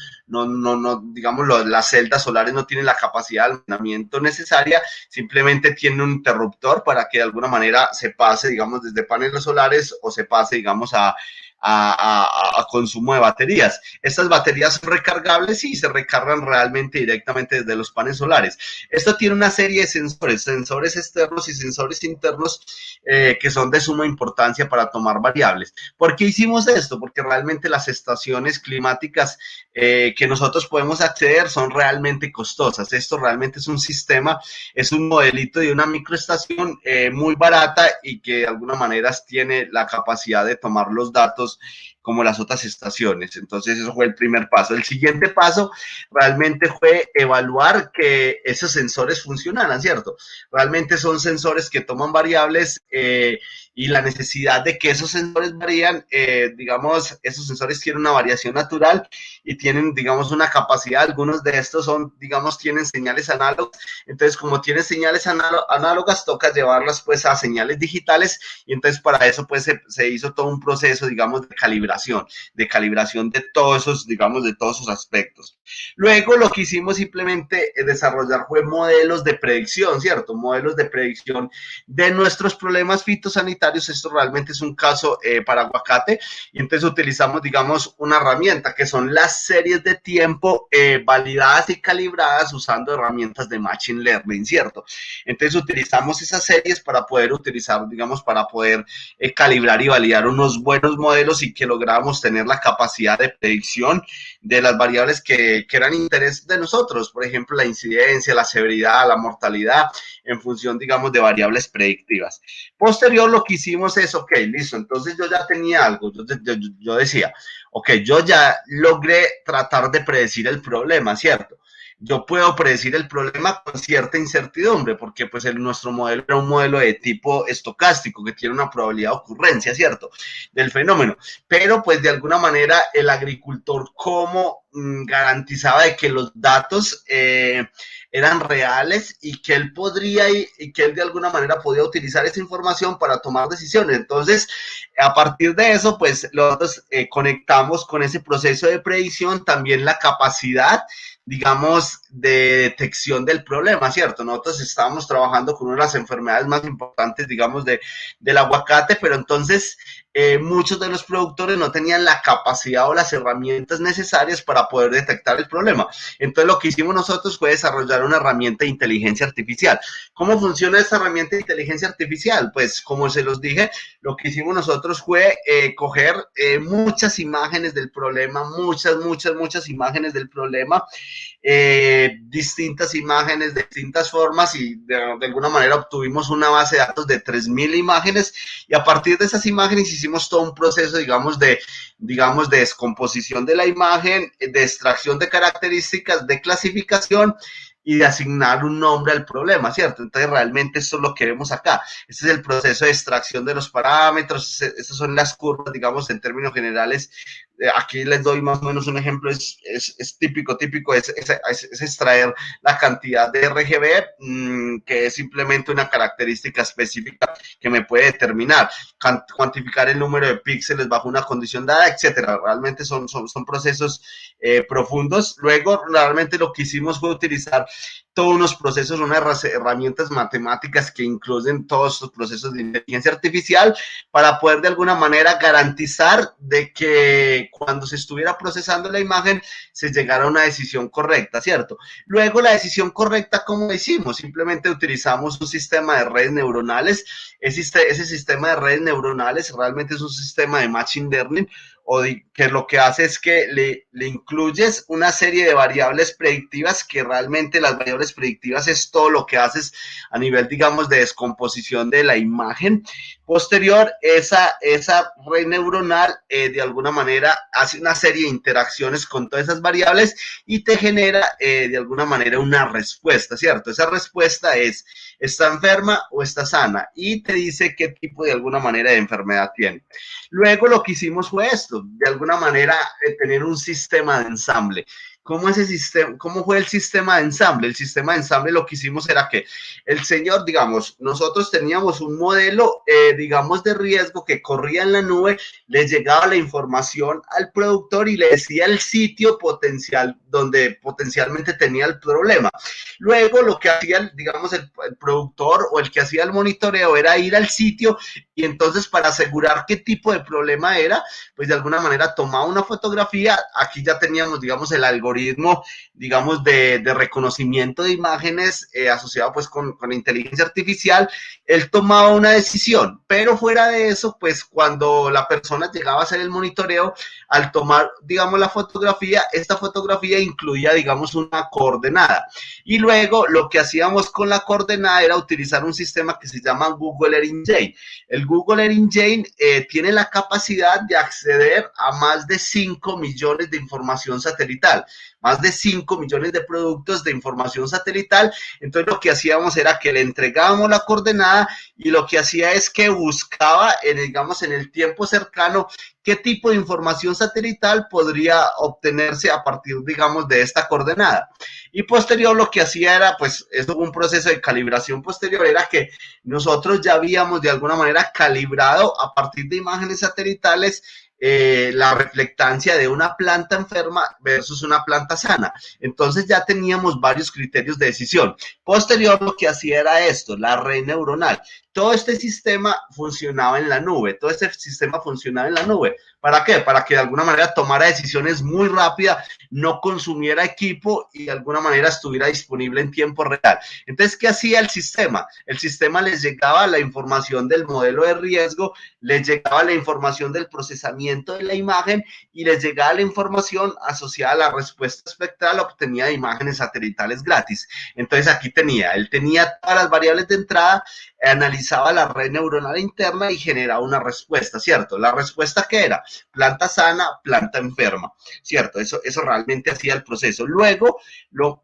digamos, las celdas solares no tienen la capacidad de almacenamiento necesaria, simplemente tiene un interruptor para que de alguna manera se pase, digamos, desde paneles solares, o se pase, digamos, a consumo de baterías. Estas baterías son recargables y se recargan realmente directamente desde los paneles solares. Esto tiene una serie de sensores externos y sensores internos que son de suma importancia para tomar variables. ¿Por qué hicimos esto? Porque realmente las estaciones climáticas que nosotros podemos acceder son realmente costosas. Esto realmente es un sistema, es un modelito de una microestación muy barata, y que de alguna manera tiene la capacidad de tomar los datos como las otras estaciones. Entonces eso fue el primer paso. El siguiente paso realmente fue evaluar que esos sensores funcionaran, ¿cierto? Realmente son sensores que toman variables y la necesidad de que esos sensores varían, digamos, esos sensores tienen una variación natural y tienen, digamos, una capacidad. Algunos de estos son, digamos, tienen señales análogas. Entonces, como tienen señales análogas, toca llevarlas pues a señales digitales, y entonces para eso pues se hizo todo un proceso, digamos, de calibración de calibración de todos esos, digamos, de todos esos aspectos. Luego lo que hicimos simplemente desarrollar fue modelos de predicción, ¿cierto? Modelos de predicción de nuestros problemas fitosanitarios. Esto realmente es un caso para aguacate, y entonces utilizamos, digamos, una herramienta que son las series de tiempo validadas y calibradas usando herramientas de Machine Learning, ¿cierto? Entonces utilizamos esas series para poder utilizar, digamos, para poder calibrar y validar unos buenos modelos y que lográramos tener la capacidad de predicción de las variables que eran interés de nosotros, por ejemplo, la incidencia, la severidad, la mortalidad, en función, digamos, de variables predictivas. Posterior, lo que hicimos es, ok, listo, entonces yo ya tenía algo, yo decía, ok, yo ya logré tratar de predecir el problema, ¿cierto? Yo puedo predecir el problema con cierta incertidumbre, porque pues nuestro modelo era un modelo de tipo estocástico, que tiene una probabilidad de ocurrencia, ¿cierto?, del fenómeno. Pero pues de alguna manera el agricultor, ¿cómo garantizaba de que los datos eran reales y que él podría y que él de alguna manera podía utilizar esa información para tomar decisiones? Entonces, a partir de eso, pues nosotros conectamos con ese proceso de predicción también la capacidad, digamos, de detección del problema, ¿cierto? Nosotros estábamos trabajando con una de las enfermedades más importantes, digamos, del aguacate, pero entonces muchos de los productores no tenían la capacidad o las herramientas necesarias para poder detectar el problema. Entonces, lo que hicimos nosotros fue desarrollar una herramienta de inteligencia artificial. ¿Cómo funciona esa herramienta de inteligencia artificial? Pues, como se los dije, lo que hicimos nosotros fue coger muchas imágenes del problema, muchas imágenes del problema, distintas imágenes de distintas formas, y de alguna manera obtuvimos una base de datos de 3.000 imágenes, y a partir de esas imágenes hicimos todo un proceso, digamos, de descomposición de la imagen, de extracción de características, de clasificación y de asignar un nombre al problema, ¿cierto? Entonces, realmente esto es lo que vemos acá. Este es el proceso de extracción de los parámetros, estas son las curvas, digamos, en términos generales. Aquí les doy más o menos un ejemplo, es típico, es extraer la cantidad de RGB, que es simplemente una característica específica que me puede determinar, cuantificar el número de píxeles bajo una condición dada, etcétera. Realmente son procesos profundos. Luego, realmente lo que hicimos fue utilizar todos unos procesos, unas herramientas matemáticas que incluyen todos estos procesos de inteligencia artificial para poder de alguna manera garantizar de que cuando se estuviera procesando la imagen se llegara a una decisión correcta, ¿cierto? Luego, la decisión correcta, ¿cómo hicimos? Simplemente utilizamos un sistema de redes neuronales. Ese sistema de redes neuronales realmente es un sistema de Machine Learning, que lo que hace es que le incluyes una serie de variables predictivas, que realmente las variables predictivas es todo lo que haces a nivel, digamos, de descomposición de la imagen. Posterior, esa red neuronal de alguna manera hace una serie de interacciones con todas esas variables y te genera de alguna manera una respuesta, ¿cierto? Esa respuesta es: ¿está enferma o está sana? Y te dice qué tipo de alguna manera de enfermedad tiene. Luego, lo que hicimos fue esto, de alguna manera tener un sistema de ensamble. ¿Cómo fue el sistema de ensamble? El sistema de ensamble, lo que hicimos era que el señor, digamos, nosotros teníamos un modelo, digamos, de riesgo que corría en la nube, le llegaba la información al productor y le decía el sitio potencial donde potencialmente tenía el problema. Luego, lo que hacía, digamos, el productor o el que hacía el monitoreo era ir al sitio, y entonces, para asegurar qué tipo de problema era, pues de alguna manera tomaba una fotografía. Aquí ya teníamos, digamos, el algoritmo, digamos, de reconocimiento de imágenes asociado pues con inteligencia artificial. Él tomaba una decisión, pero fuera de eso, pues cuando la persona llegaba a hacer el monitoreo, al tomar, digamos, la fotografía, esta fotografía incluía, digamos, una coordenada, y luego lo que hacíamos con la coordenada era utilizar un sistema que se llama Google Earth Engine. El Google Earth Engine tiene la capacidad de acceder a más de 5 millones de información satelital, más de 5 millones de productos de información satelital. Entonces, lo que hacíamos era que le entregábamos la coordenada, y lo que hacía es que buscaba, digamos, en el tiempo cercano, qué tipo de información satelital podría obtenerse a partir, digamos, de esta coordenada. Y posterior, lo que hacía era, pues, esto fue un proceso de calibración posterior, era que nosotros ya habíamos de alguna manera calibrado a partir de imágenes satelitales la reflectancia de una planta enferma versus una planta sana. Entonces ya teníamos varios criterios de decisión. Posterior, lo que hacía era esto, la red neuronal. Todo este sistema funcionaba en la nube, todo este sistema funcionaba en la nube. ¿Para qué? Para que de alguna manera tomara decisiones muy rápidas, no consumiera equipo y de alguna manera estuviera disponible en tiempo real. Entonces, ¿qué hacía el sistema? El sistema les llegaba la información del modelo de riesgo, les llegaba la información del procesamiento de la imagen y les llegaba la información asociada a la respuesta espectral obtenida de imágenes satelitales gratis. Entonces, aquí él tenía todas las variables de entrada, analizaba la red neuronal interna y generaba una respuesta, ¿cierto? ¿La respuesta qué era? Planta sana, planta enferma, ¿cierto? Eso realmente hacía el proceso. Luego,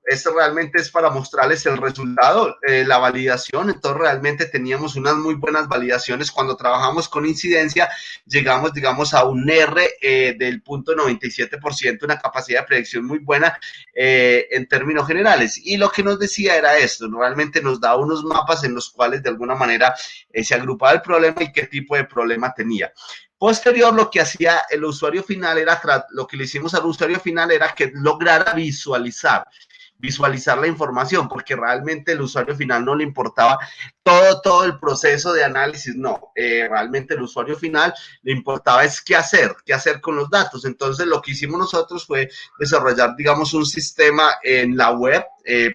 esto realmente es para mostrarles el resultado, la validación. Entonces, realmente teníamos unas muy buenas validaciones. Cuando trabajamos con incidencia, llegamos, digamos, a un R del 0.97%, una capacidad de predicción muy buena en términos generales. Y lo que nos decía era esto, realmente nos daba unos mapas en los cuales de alguna manera se agrupaba el problema y qué tipo de problema tenía. Posterior, lo que hacía el usuario final era, lo que le hicimos al usuario final era que lograra visualizar la información, porque realmente el usuario final no le importaba todo el proceso de análisis, no, realmente el usuario final le importaba es qué hacer con los datos. Entonces, lo que hicimos nosotros fue desarrollar, digamos, un sistema en la web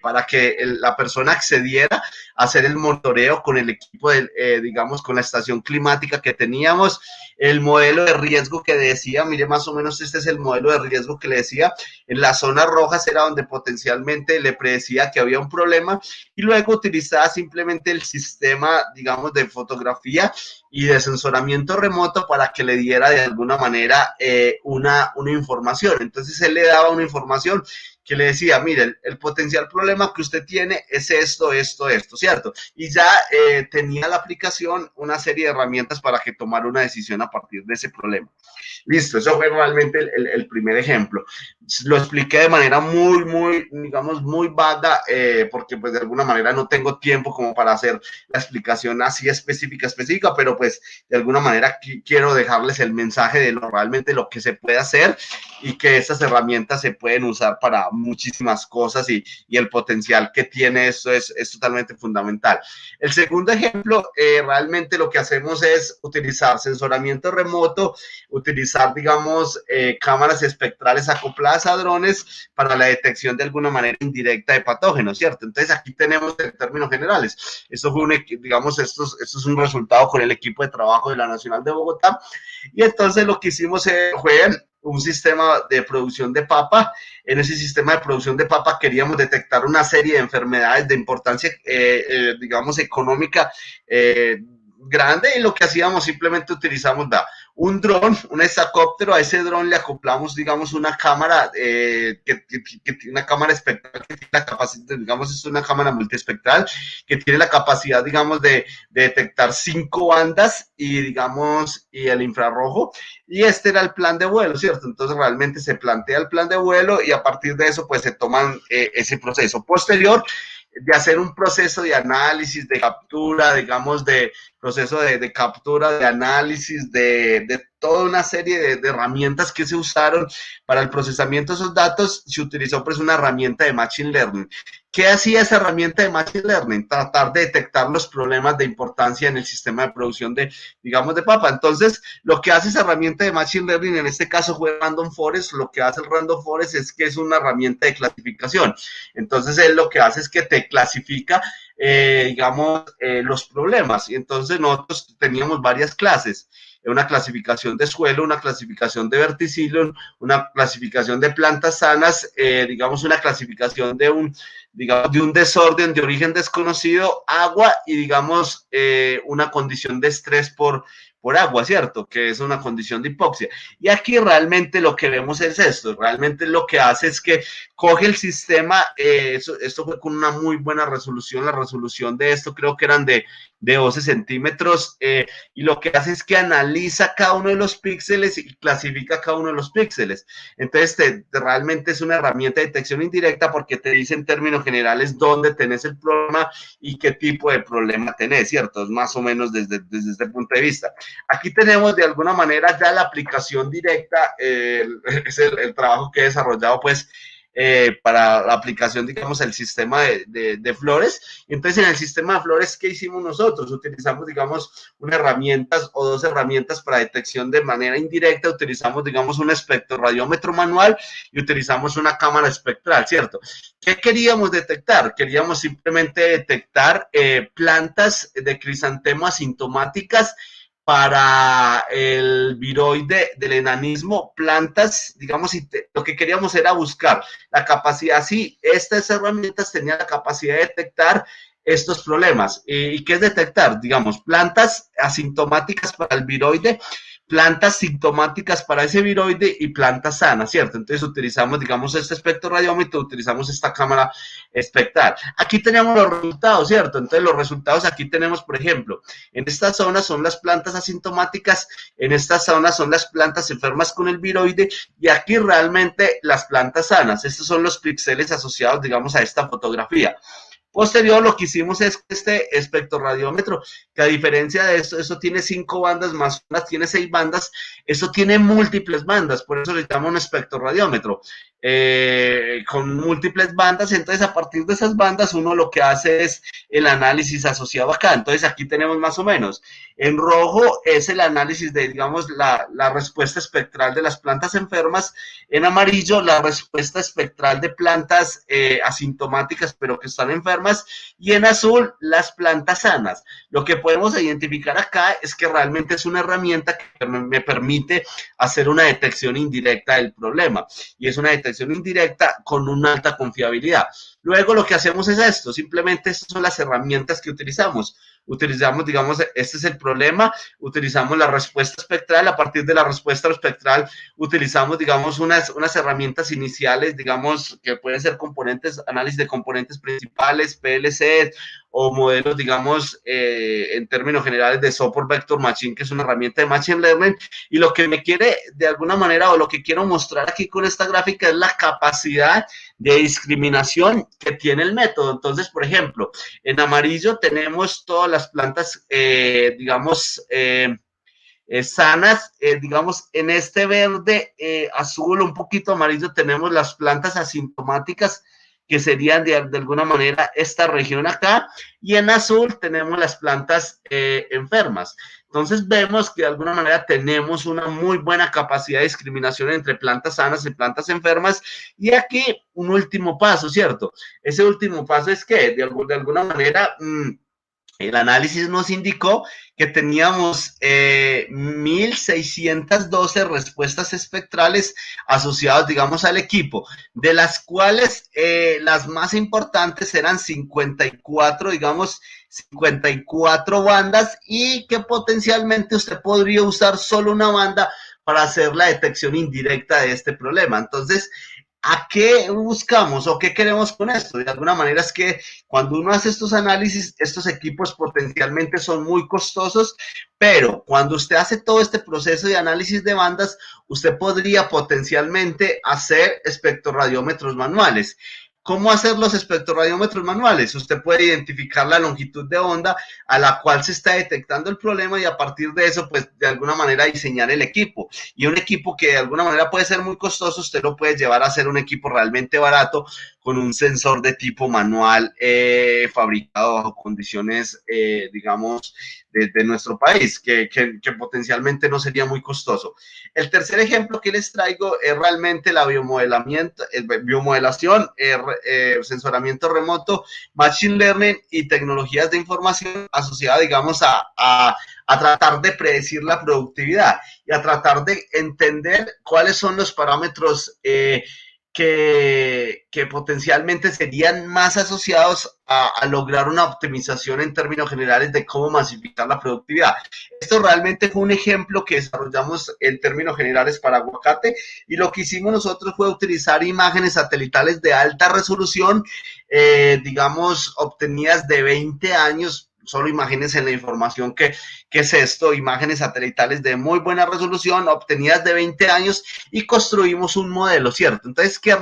para que la persona accediera a hacer el monitoreo con el equipo, digamos, con la estación climática que teníamos, el modelo de riesgo que decía, mire, más o menos este es el modelo de riesgo que le decía, en las zonas rojas era donde potencialmente le predecía que había un problema y luego utilizaba simplemente el sistema, digamos, de fotografía y de sensoramiento remoto para que le diera de alguna manera una información. Entonces él le daba una información que le decía, mire, el potencial problema que usted tiene es esto, ¿cierto? Y ya tenía la aplicación una serie de herramientas para que tomara una decisión a partir de ese problema. Listo, eso fue realmente el primer ejemplo. Lo expliqué de manera muy, digamos, muy vaga, porque pues de alguna manera no tengo tiempo como para hacer la explicación así específica, pero pues de alguna manera quiero dejarles el mensaje de realmente lo que se puede hacer y que estas herramientas se pueden usar para muchísimas cosas y el potencial que tiene esto es totalmente fundamental. El segundo ejemplo, realmente lo que hacemos es utilizar sensoramiento remoto, utilizar, digamos, cámaras espectrales acopladas a drones para la detección de alguna manera indirecta de patógenos, ¿cierto? Entonces, aquí tenemos en términos generales. Esto fue digamos, esto es un resultado con el equipo de trabajo de la Nacional de Bogotá. Y entonces lo que hicimos fue un sistema de producción de papa. En ese sistema de producción de papa queríamos detectar una serie de enfermedades de importancia, digamos, económica grande, y lo que hacíamos simplemente utilizamos un dron, un hexacóptero. A ese dron le acoplamos, digamos, una cámara que tiene una cámara espectral que tiene la capacidad, digamos, es una cámara multiespectral que tiene la capacidad, digamos, de detectar 5 bandas y, digamos, y el infrarrojo. Y este era el plan de vuelo, ¿cierto? Entonces realmente se plantea el plan de vuelo y a partir de eso pues se toman ese proceso. Posterior de hacer un proceso de análisis, de captura, digamos, de proceso de captura, de análisis, de toda una serie de herramientas que se usaron para el procesamiento de esos datos, se utilizó pues una herramienta de Machine Learning. ¿Qué hacía esa herramienta de Machine Learning? Tratar de detectar los problemas de importancia en el sistema de producción de, digamos, de papa. Entonces, lo que hace esa herramienta de Machine Learning, en este caso fue Random Forest, lo que hace el Random Forest es que es una herramienta de clasificación. Entonces, él lo que hace es que te clasifica, digamos, los problemas. Y entonces nosotros teníamos varias clases. Una clasificación de suelo, una clasificación de verticilo, una clasificación de plantas sanas, digamos una clasificación de un desorden de origen desconocido, agua y digamos una condición de estrés por agua, ¿cierto? Que es una condición de hipoxia. Y aquí realmente lo que vemos es esto, realmente lo que hace es que coge el sistema, esto fue con una muy buena resolución, la resolución de esto creo que eran de 12 centímetros, y lo que hace es que analiza cada uno de los píxeles y clasifica cada uno de los píxeles. Entonces, realmente es una herramienta de detección indirecta porque te dice en términos generales dónde tenés el problema y qué tipo de problema tenés, ¿cierto? Es más o menos desde este punto de vista. Aquí tenemos de alguna manera ya la aplicación directa, es el trabajo que he desarrollado, pues, para la aplicación, digamos, el sistema de flores. Entonces, en el sistema de flores, ¿qué hicimos nosotros? Utilizamos, digamos, una herramienta o dos herramientas para detección de manera indirecta. Utilizamos, digamos, un espectroradiómetro manual y utilizamos una cámara espectral, ¿cierto? ¿Qué queríamos detectar? Queríamos simplemente detectar plantas de crisantemo asintomáticas para el viroide del enanismo, plantas, digamos, lo que queríamos era buscar la capacidad, sí, estas herramientas tenían la capacidad de detectar estos problemas. ¿Y qué es detectar? Digamos, plantas asintomáticas para el viroide, plantas sintomáticas para ese viroide y plantas sanas, ¿cierto? Entonces utilizamos, digamos, este espectroradiómetro, utilizamos esta cámara espectral. Aquí tenemos los resultados, ¿cierto? Entonces los resultados aquí tenemos, por ejemplo, en esta zona son las plantas asintomáticas, en esta zona son las plantas enfermas con el viroide y aquí realmente las plantas sanas. Estos son los píxeles asociados, digamos, a esta fotografía. Posterior, lo que hicimos es este espectroradiómetro, que a diferencia de esto tiene 5 bandas más unas, tiene 6 bandas, esto tiene múltiples bandas, por eso le llamo un espectroradiómetro, con múltiples bandas. Entonces a partir de esas bandas uno lo que hace es el análisis asociado acá. Entonces aquí tenemos más o menos, en rojo es el análisis de, digamos, la respuesta espectral de las plantas enfermas, en amarillo la respuesta espectral de plantas asintomáticas pero que están enfermas, y en azul las plantas sanas. Lo que podemos identificar acá es que realmente es una herramienta que me permite hacer una detección indirecta del problema, y es una detección indirecta con una alta confiabilidad. Luego lo que hacemos es esto, simplemente estas son las herramientas que utilizamos, digamos, este es el problema, utilizamos la respuesta espectral, a partir de la respuesta espectral utilizamos, digamos, unas herramientas iniciales, digamos, que pueden ser componentes, análisis de componentes principales, PLC, o modelos, digamos, en términos generales de Support Vector Machine, que es una herramienta de Machine Learning, y lo que me quiere, de alguna manera, o lo que quiero mostrar aquí con esta gráfica es la capacidad de discriminación que tiene el método. Entonces, por ejemplo, en amarillo tenemos todas las plantas, digamos, sanas, digamos, en este verde, azul, un poquito amarillo, tenemos las plantas asintomáticas, que serían de alguna manera esta región acá, y en azul tenemos las plantas enfermas. Entonces vemos que de alguna manera tenemos una muy buena capacidad de discriminación entre plantas sanas y plantas enfermas, y aquí un último paso, ¿cierto? Ese último paso es que de alguna manera el análisis nos indicó que teníamos 1.612 respuestas espectrales asociadas, digamos, al equipo, de las cuales las más importantes eran 54, digamos, 54 bandas, y que potencialmente usted podría usar solo una banda para hacer la detección indirecta de este problema. Entonces, ¿a qué buscamos o qué queremos con esto? De alguna manera es que cuando uno hace estos análisis, estos equipos potencialmente son muy costosos, pero cuando usted hace todo este proceso de análisis de bandas, usted podría potencialmente hacer espectroradiómetros manuales. ¿Cómo hacer los espectroradiómetros manuales? Usted puede identificar la longitud de onda a la cual se está detectando el problema, y a partir de eso, pues, de alguna manera diseñar el equipo. Y un equipo que de alguna manera puede ser muy costoso, usted lo puede llevar a ser un equipo realmente barato con un sensor de tipo manual fabricado bajo condiciones, digamos, de nuestro país, que potencialmente no sería muy costoso. El tercer ejemplo que les traigo es realmente la biomodelación, sensoramiento remoto, machine learning y tecnologías de información asociadas, digamos, a tratar de predecir la productividad y a tratar de entender cuáles son los parámetros que potencialmente serían más asociados a lograr una optimización en términos generales de cómo masificar la productividad. Esto realmente fue un ejemplo que desarrollamos en términos generales para aguacate, y lo que hicimos nosotros fue utilizar imágenes satelitales de alta resolución, digamos, obtenidas de 20 años. Solo imagínense la información que es esto, imágenes satelitales de muy buena resolución obtenidas de 20 años, y construimos un modelo, ¿cierto? Entonces, ¿qué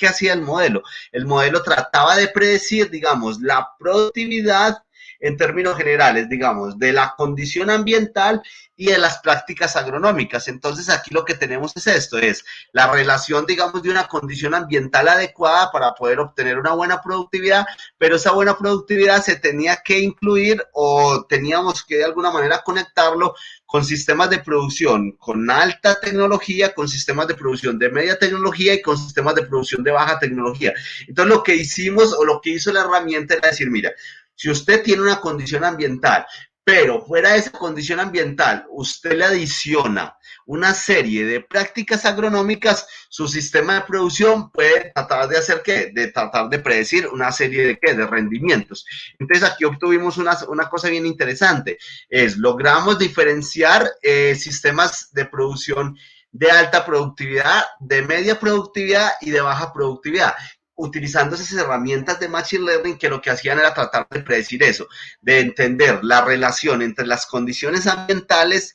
hacía el modelo? El modelo trataba de predecir, digamos, la productividad en términos generales, digamos, de la condición ambiental y de las prácticas agronómicas. Entonces, aquí lo que tenemos es esto, es la relación, digamos, de una condición ambiental adecuada para poder obtener una buena productividad, pero esa buena productividad se tenía que incluir, o teníamos que de alguna manera conectarlo con sistemas de producción con alta tecnología, con sistemas de producción de media tecnología y con sistemas de producción de baja tecnología. Entonces, lo que hicimos, o lo que hizo la herramienta, era decir, mira, si usted tiene una condición ambiental, pero fuera de esa condición ambiental, usted le adiciona una serie de prácticas agronómicas, su sistema de producción puede tratar de hacer ¿qué? De tratar de predecir una serie de ¿qué? De rendimientos. Entonces, aquí obtuvimos una cosa bien interesante, es logramos diferenciar sistemas de producción de alta productividad, de media productividad y de baja productividad, utilizando esas herramientas de Machine Learning, que lo que hacían era tratar de predecir eso, de entender la relación entre las condiciones ambientales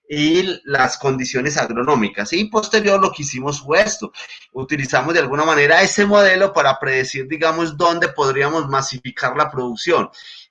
y las condiciones agronómicas. Y posterior lo que hicimos fue esto, utilizamos de alguna manera ese modelo para predecir, digamos, dónde podríamos masificar la producción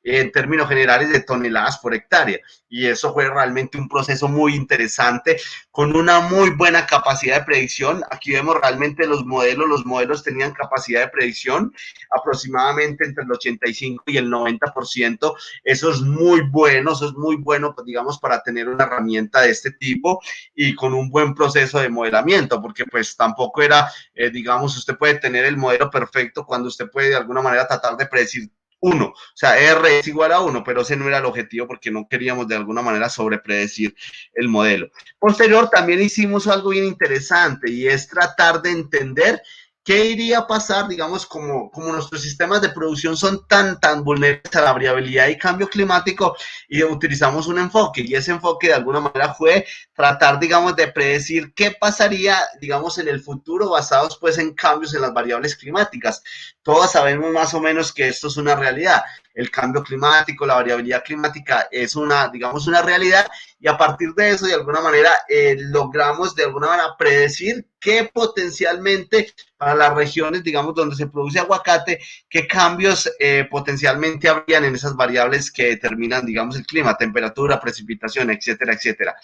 en términos generales de toneladas por hectárea. Y eso fue realmente un proceso muy interesante, con una muy buena capacidad de predicción. Aquí vemos realmente los modelos tenían capacidad de predicción aproximadamente entre el 85 y el 90%. Eso es muy bueno, pues, digamos, para tener una herramienta de este tipo y con un buen proceso de modelamiento, porque pues tampoco era, digamos, usted puede tener el modelo perfecto cuando usted puede de alguna manera tratar de predecir 1, o sea, R es igual a 1, pero ese no era el objetivo, porque no queríamos de alguna manera sobrepredecir el modelo. Posterior, también hicimos algo bien interesante, y es tratar de entender qué iría a pasar, digamos, como nuestros sistemas de producción son tan vulnerables a la variabilidad y cambio climático, y utilizamos un enfoque, y ese enfoque de alguna manera fue tratar, digamos, de predecir qué pasaría, digamos, en el futuro, basados pues en cambios en las variables climáticas. Todos sabemos más o menos que esto es una realidad. El cambio climático, la variabilidad climática es una, digamos, una realidad, y a partir de eso, de alguna manera, logramos de alguna manera predecir qué potencialmente para las regiones, digamos, donde se produce aguacate, qué cambios potencialmente habrían en esas variables que determinan, digamos, el clima, temperatura, precipitación, etcétera, etcétera.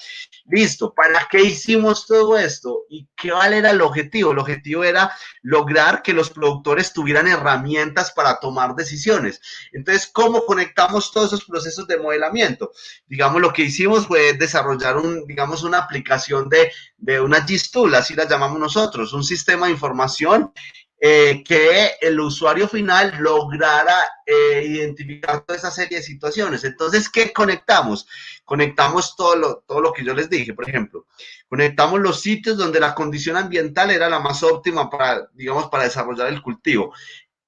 Listo, ¿para qué hicimos todo esto? ¿Y cuál era el objetivo? El objetivo era lograr que los productores tuvieran herramientas para tomar decisiones. Entonces, ¿cómo conectamos todos esos procesos de modelamiento? Digamos, lo que hicimos fue desarrollar digamos, una aplicación de una GIS-Tool, así la llamamos nosotros, un sistema de información que el usuario final lograra identificar toda esa serie de situaciones. Entonces, ¿qué conectamos? Conectamos todo lo que yo les dije. Por ejemplo, conectamos los sitios donde la condición ambiental era la más óptima para, digamos, para desarrollar el cultivo.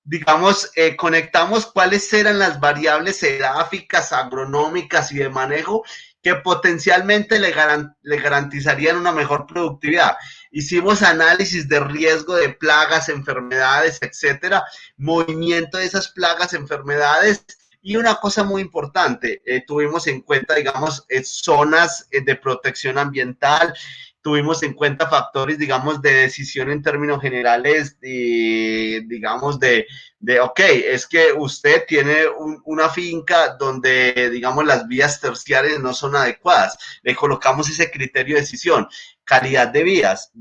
Digamos, conectamos cuáles eran las variables edáficas, agronómicas y de manejo que potencialmente le garantizarían una mejor productividad. Hicimos análisis de riesgo de plagas, enfermedades, etcétera, movimiento de esas plagas, enfermedades, y una cosa muy importante, tuvimos en cuenta, digamos, zonas de protección ambiental, tuvimos en cuenta factores, digamos, de decisión en términos generales, digamos, ok, es que usted tiene una finca donde, digamos, las vías terciarias no son adecuadas. Le colocamos ese criterio de decisión. Calidad de vías.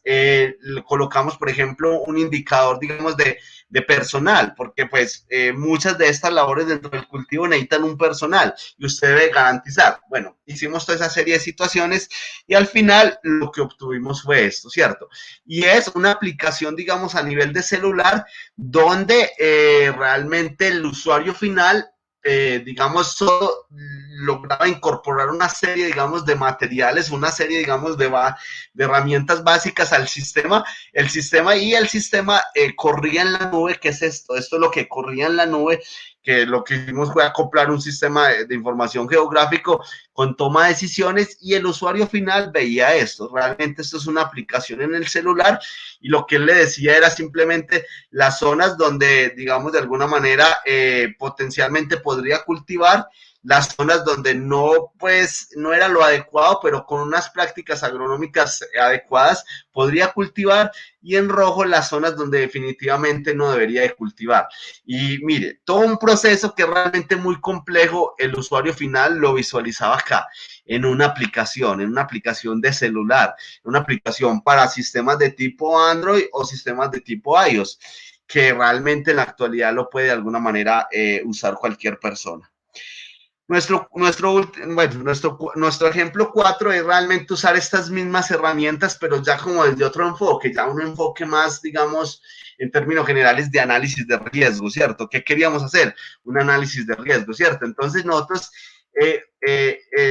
Le colocamos, por ejemplo, un indicador, digamos, de personal, porque pues muchas de estas labores dentro del cultivo necesitan un personal y usted debe garantizar. Bueno, hicimos toda esa serie de situaciones y al final lo que obtuvimos fue esto, ¿cierto? Y es una aplicación, digamos, a nivel de celular, donde realmente el usuario final digamos, solo lograba incorporar una serie, digamos, de materiales, una serie, digamos, de herramientas básicas al sistema, el sistema corría en la nube. ¿Qué es esto? Esto es lo que corría en la nube, que lo que hicimos fue acoplar un sistema de información geográfico con toma de decisiones, y el usuario final veía esto. Realmente esto es una aplicación en el celular, y lo que él le decía era simplemente las zonas donde, digamos, de alguna manera potencialmente podría cultivar, las zonas donde no, pues, no era lo adecuado, pero con unas prácticas agronómicas adecuadas podría cultivar, y en rojo las zonas donde definitivamente no debería de cultivar. Y mire, todo un proceso que es realmente muy complejo, el usuario final lo visualizaba acá, en una aplicación de celular, una aplicación para sistemas de tipo Android o sistemas de tipo iOS, que realmente en la actualidad lo puede de alguna manera usar cualquier persona. Nuestro ejemplo 4 es realmente usar estas mismas herramientas, pero ya como desde otro enfoque, ya un enfoque más, digamos, en términos generales de análisis de riesgo, ¿cierto? ¿Qué queríamos hacer? Un análisis de riesgo, ¿cierto? Entonces nosotros,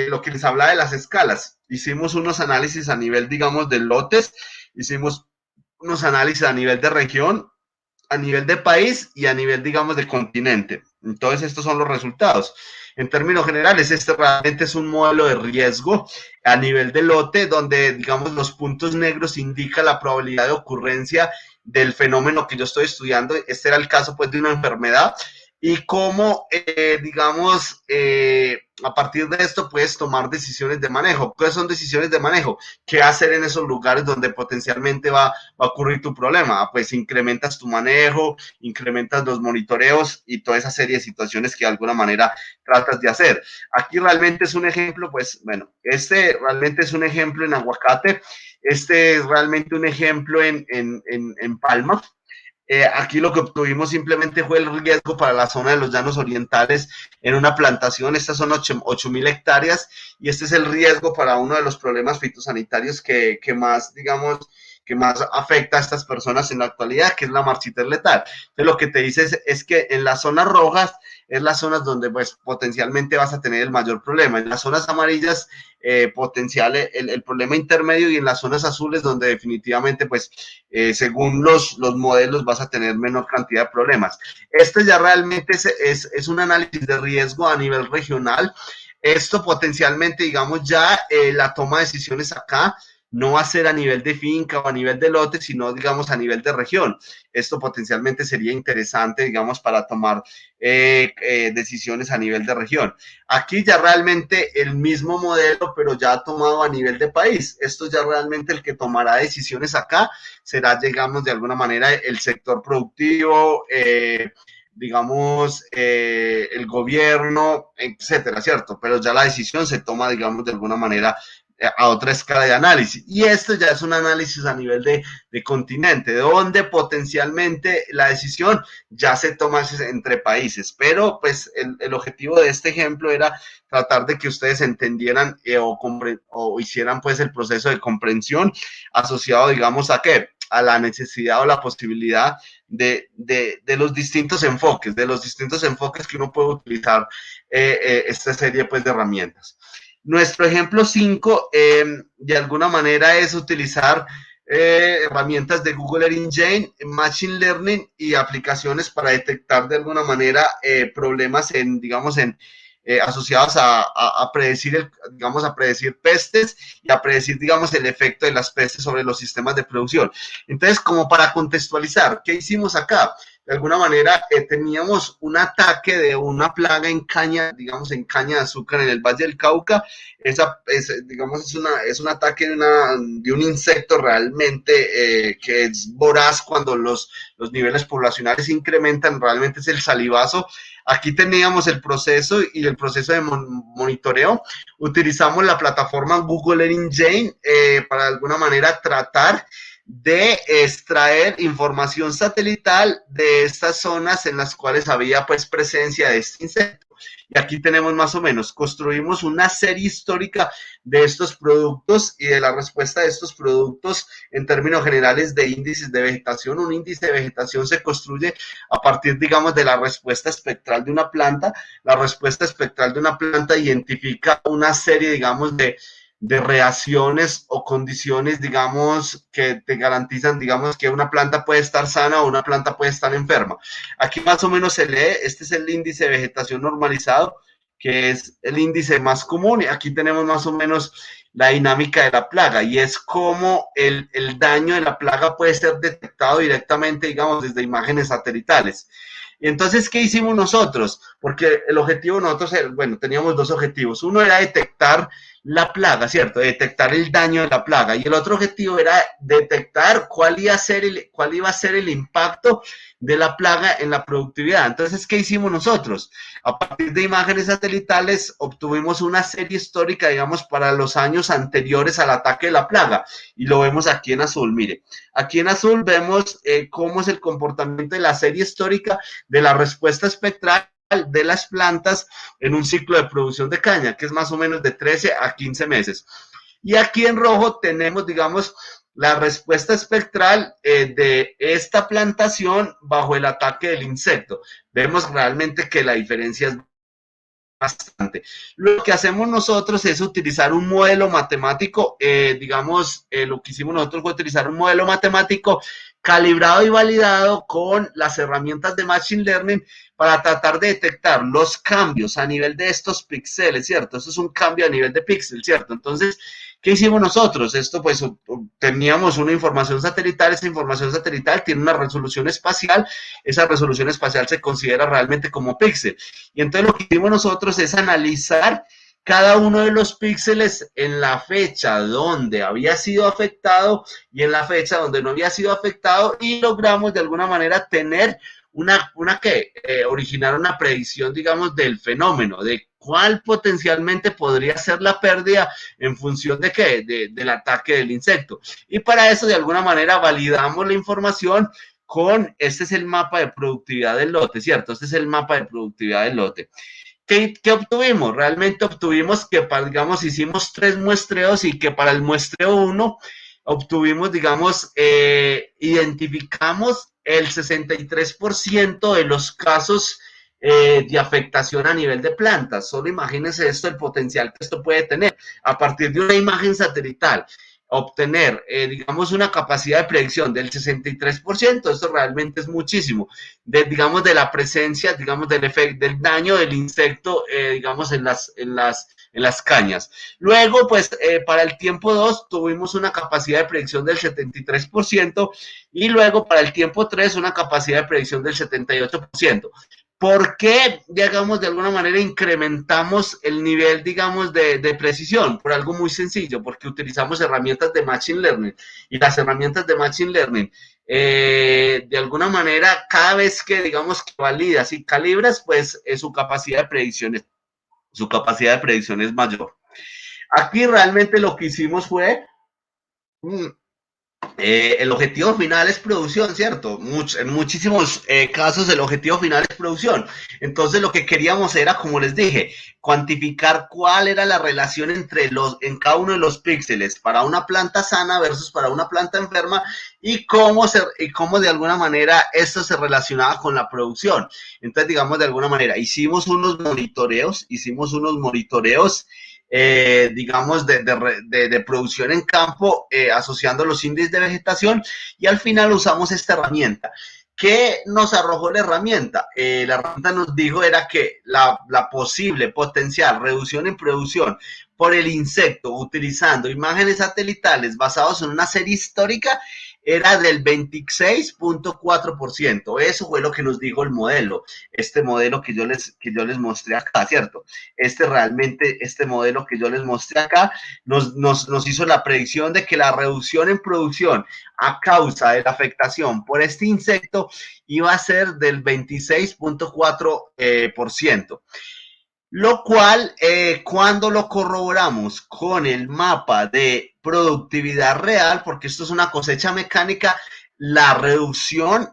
lo que les hablaba de las escalas, hicimos unos análisis a nivel, digamos, de lotes, hicimos unos análisis a nivel de región, a nivel de país y a nivel, digamos, de continente. Entonces, estos son los resultados. En términos generales, este realmente es un modelo de riesgo a nivel de lote, donde, digamos, los puntos negros indican la probabilidad de ocurrencia del fenómeno que yo estoy estudiando. Este era el caso, pues, de una enfermedad, y cómo, digamos, a partir de esto puedes tomar decisiones de manejo. ¿Qué son decisiones de manejo? ¿Qué hacer en esos lugares donde potencialmente va a ocurrir tu problema? Pues incrementas tu manejo, incrementas los monitoreos y toda esa serie de situaciones que de alguna manera tratas de hacer. Aquí realmente es un ejemplo, pues, bueno, este realmente es un ejemplo en aguacate, este es realmente un ejemplo en palma. Aquí lo que obtuvimos simplemente fue el riesgo para la zona de los llanos orientales en una plantación. Estas son 8.000 hectáreas, y este es el riesgo para uno de los problemas fitosanitarios que más, digamos, que más afecta a estas personas en la actualidad, que es la marchita letal. Entonces, lo que te dice es que en las zonas rojas es las zonas donde, pues, potencialmente vas a tener el mayor problema. En las zonas amarillas, potencial el problema intermedio, y en las zonas azules donde definitivamente, pues, según los modelos vas a tener menor cantidad de problemas. Este ya realmente es un análisis de riesgo a nivel regional. Esto potencialmente, digamos, ya la toma de decisiones acá no va a ser a nivel de finca o a nivel de lote, sino, digamos, a nivel de región. Esto potencialmente sería interesante, digamos, para tomar decisiones a nivel de región. Aquí ya realmente el mismo modelo, pero ya tomado a nivel de país. Esto ya realmente el que tomará decisiones acá será, digamos, de alguna manera el sector productivo, digamos, el gobierno, etcétera, ¿cierto? Pero ya la decisión se toma, digamos, de alguna manera a otra escala de análisis. Y esto ya es un análisis a nivel de continente, donde potencialmente la decisión ya se toma entre países. Pero pues el objetivo de este ejemplo era tratar de que ustedes entendieran o hicieran pues el proceso de comprensión asociado, digamos, ¿a qué? A la necesidad o la posibilidad de los distintos enfoques, que uno puede utilizar esta serie pues de herramientas. Nuestro ejemplo 5, de alguna manera, es utilizar herramientas de Google Earth Engine, Machine Learning y aplicaciones para detectar de alguna manera problemas asociados a predecir, digamos, a predecir pestes y a predecir, digamos, el efecto de las pestes sobre los sistemas de producción. Entonces, como para contextualizar, ¿qué hicimos acá? De alguna manera teníamos un ataque de una plaga en caña, digamos, en caña de azúcar en el Valle del Cauca. Digamos, es un ataque de un insecto realmente que es voraz cuando los niveles poblacionales incrementan, realmente es el salivazo. Aquí teníamos el proceso de monitoreo. Utilizamos la plataforma Google Earth Engine para de alguna manera tratar de extraer información satelital de estas zonas en las cuales había pues presencia de este insecto. Y aquí tenemos más o menos, construimos una serie histórica de estos productos y de la respuesta de estos productos en términos generales de índices de vegetación. Un índice de vegetación se construye a partir, digamos, de la respuesta espectral de una planta. La respuesta espectral de una planta identifica una serie, digamos, de reacciones o condiciones, digamos, que te garantizan, digamos, que una planta puede estar sana o una planta puede estar enferma. Aquí más o menos se lee, este es el índice de vegetación normalizado, que es el índice más común, y aquí tenemos más o menos la dinámica de la plaga, y es cómo el daño de la plaga puede ser detectado directamente, digamos, desde imágenes satelitales. Y entonces, ¿qué hicimos nosotros? Porque el objetivo de nosotros, bueno, teníamos dos objetivos. Uno era detectar la plaga, ¿cierto? Detectar el daño de la plaga. Y el otro objetivo era detectar cuál iba a ser el impacto de la plaga en la productividad. Entonces, ¿qué hicimos nosotros? A partir de imágenes satelitales obtuvimos una serie histórica, digamos, para los años anteriores al ataque de la plaga. Y lo vemos aquí en azul, mire. Aquí en azul vemos cómo es el comportamiento de la serie histórica de la respuesta espectral de las plantas en un ciclo de producción de caña, que es más o menos de 13 a 15 meses. Y aquí en rojo tenemos, digamos, la respuesta espectral de esta plantación bajo el ataque del insecto. Vemos realmente que la diferencia es bastante. Lo que hacemos nosotros es utilizar un modelo matemático, lo que hicimos nosotros fue utilizar un modelo matemático calibrado y validado con las herramientas de Machine Learning para tratar de detectar los cambios a nivel de estos píxeles, ¿cierto? Eso es un cambio a nivel de píxel, ¿cierto? Entonces, ¿qué hicimos nosotros? Esto, pues, teníamos una información satelital, esa información satelital tiene una resolución espacial, esa resolución espacial se considera realmente como píxel. Y entonces lo que hicimos nosotros es analizar cada uno de los píxeles en la fecha donde había sido afectado y en la fecha donde no había sido afectado, y logramos de alguna manera tener originar una predicción, digamos, del fenómeno, de cuál potencialmente podría ser la pérdida en función de qué, del ataque del insecto. Y para eso, de alguna manera, validamos la información con, este es el mapa de productividad del lote, ¿cierto? Este es el mapa de productividad del lote. ¿Qué obtuvimos? Realmente obtuvimos que, digamos, hicimos 3 muestreos y que para el muestreo 1 obtuvimos, digamos, identificamos el 63% de los casos de afectación a nivel de plantas. Solo imagínense esto, el potencial que esto puede tener a partir de una imagen satelital. Obtener, digamos, una capacidad de predicción del 63%, esto realmente es muchísimo, digamos, de la presencia, digamos, del efecto, del daño del insecto, digamos, en las cañas. Luego, pues, para el tiempo 2 tuvimos una capacidad de predicción del 73% y luego para el tiempo 3 una capacidad de predicción del 78%. ¿Por qué, digamos, de alguna manera incrementamos el nivel, digamos, de precisión? Por algo muy sencillo, porque utilizamos herramientas de Machine Learning, y las herramientas de Machine Learning, de alguna manera, cada vez que, digamos, que validas y calibras, pues su capacidad de predicción es mayor. Aquí realmente lo que hicimos fue el objetivo final es producción, ¿cierto? En muchísimos casos el objetivo final es producción. Entonces lo que queríamos era, como les dije, cuantificar cuál era la relación en cada uno de los píxeles para una planta sana versus para una planta enferma, y cómo de alguna manera esto se relacionaba con la producción. Entonces, digamos, de alguna manera hicimos unos monitoreos digamos, de producción en campo, asociando los índices de vegetación, y al final usamos esta herramienta. ¿Qué nos arrojó la herramienta? La herramienta nos dijo era que la posible potencial reducción en producción por el insecto utilizando imágenes satelitales basados en una serie histórica era del 26.4%. Eso fue lo que nos dijo el modelo, este modelo que yo les mostré acá, ¿cierto? Este modelo que yo les mostré acá nos hizo la predicción de que la reducción en producción a causa de la afectación por este insecto iba a ser del 26.4%. Lo cual, cuando lo corroboramos con el mapa de productividad real, porque esto es una cosecha mecánica, la reducción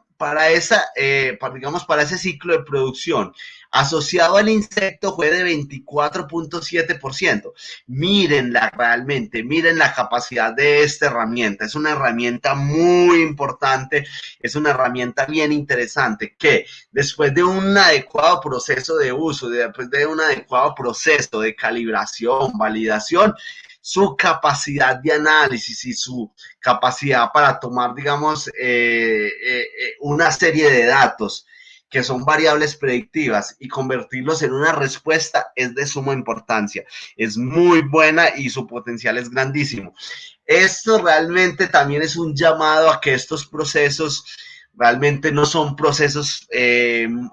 digamos, para ese ciclo de producción asociado al insecto fue de 24.7%. Mírenla realmente, miren la capacidad de esta herramienta. Es una herramienta muy importante, es una herramienta bien interesante que después de un adecuado proceso de uso, después de un adecuado proceso de calibración, validación, su capacidad de análisis y su capacidad para tomar, digamos, una serie de datos que son variables predictivas y convertirlos en una respuesta es de suma importancia. Es muy buena y su potencial es grandísimo. Esto realmente también es un llamado a que estos procesos realmente no son procesos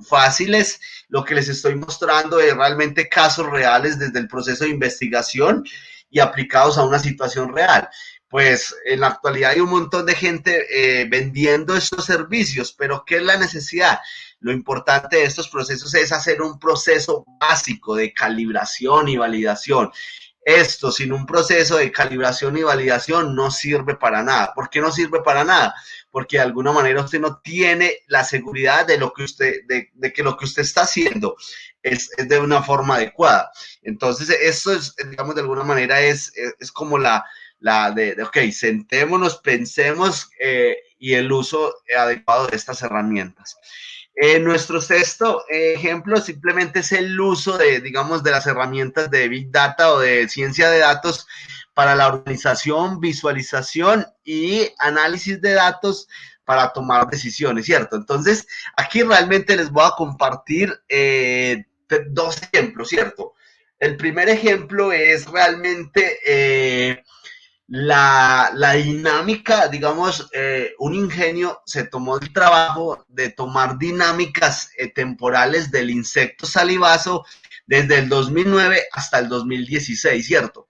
fáciles. Lo que les estoy mostrando es realmente casos reales desde el proceso de investigación y aplicados a una situación real. Pues en la actualidad hay un montón de gente vendiendo estos servicios, pero ¿qué es la necesidad? Lo importante de estos procesos es hacer un proceso básico de calibración y validación. Esto sin un proceso de calibración y validación no sirve para nada. ¿Por qué no sirve para nada? Porque de alguna manera usted no tiene la seguridad de lo que de que lo que usted está haciendo es de una forma adecuada. Entonces, esto es, digamos, de alguna manera es como ok, sentémonos, pensemos y el uso adecuado de estas herramientas. Nuestro sexto ejemplo simplemente es el uso de, digamos, de las herramientas de Big Data o de ciencia de datos para la organización, visualización y análisis de datos para tomar decisiones, ¿cierto? Entonces, aquí realmente les voy a compartir dos ejemplos, ¿cierto? El primer ejemplo es realmente la dinámica, digamos, un ingenio se tomó el trabajo de tomar dinámicas temporales del insecto salivazo desde el 2009 hasta el 2016, ¿cierto?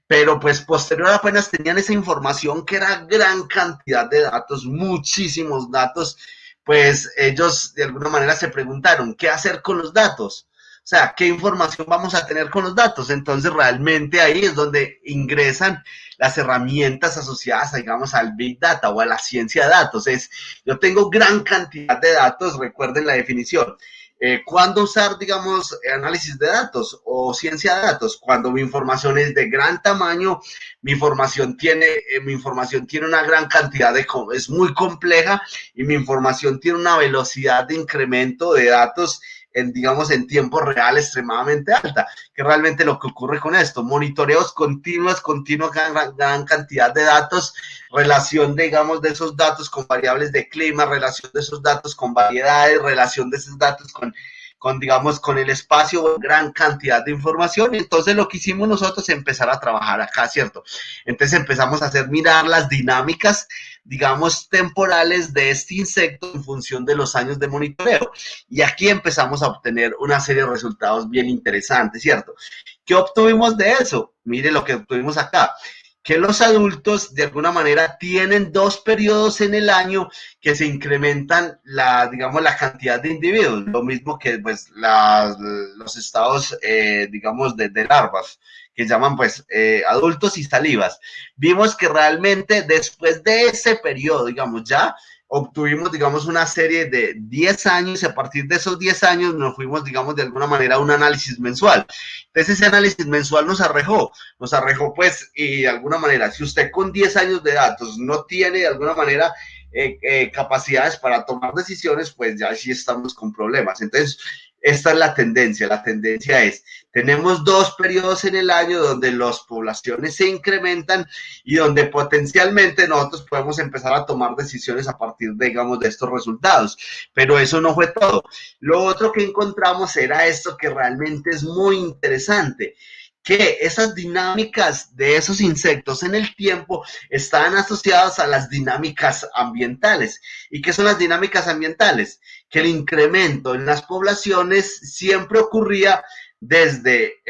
Pero pues posterior apenas tenían esa información que era gran cantidad de datos, muchísimos datos, pues ellos de alguna manera se preguntaron, ¿qué hacer con los datos? O sea, ¿qué información vamos a tener con los datos? Entonces, realmente ahí es donde ingresan las herramientas asociadas, digamos, al Big Data o a la ciencia de datos. Yo tengo gran cantidad de datos, recuerden la definición. ¿Cuándo usar, digamos, análisis de datos o ciencia de datos? Cuando mi información es de gran tamaño, mi información tiene una gran cantidad es muy compleja y mi información tiene una velocidad de incremento de datos digamos, en tiempo real extremadamente alta, que realmente lo que ocurre con esto, monitoreos continuos, gran cantidad de datos, relación, digamos, de esos datos con variables de clima, relación de esos datos con variedades, relación de esos datos digamos, con el espacio, gran cantidad de información. Y entonces lo que hicimos nosotros es empezar a trabajar acá, ¿cierto? Entonces empezamos a hacer mirar las dinámicas, digamos, temporales de este insecto en función de los años de monitoreo. Y aquí empezamos a obtener una serie de resultados bien interesantes, ¿cierto? ¿Qué obtuvimos de eso? Mire lo que obtuvimos acá. Que los adultos de alguna manera tienen 2 periodos en el año que se incrementan digamos, la cantidad de individuos, lo mismo que pues los estados, digamos, de larvas, que llaman pues adultos y salivas. Vimos que realmente después de ese periodo, digamos, ya obtuvimos, digamos, una serie de 10 años y a partir de esos 10 años nos fuimos, digamos, de alguna manera a un análisis mensual. Entonces ese análisis mensual nos arrojó pues, y de alguna manera, si usted con 10 años de datos no tiene de alguna manera capacidades para tomar decisiones, pues ya sí estamos con problemas. Entonces, esta es la tendencia es, tenemos 2 periodos en el año donde las poblaciones se incrementan y donde potencialmente nosotros podemos empezar a tomar decisiones a partir, digamos, de estos resultados, pero eso no fue todo. Lo otro que encontramos era esto que realmente es muy interesante, que esas dinámicas de esos insectos en el tiempo están asociadas a las dinámicas ambientales. ¿Y qué son las dinámicas ambientales? Que el incremento en las poblaciones siempre ocurría desde,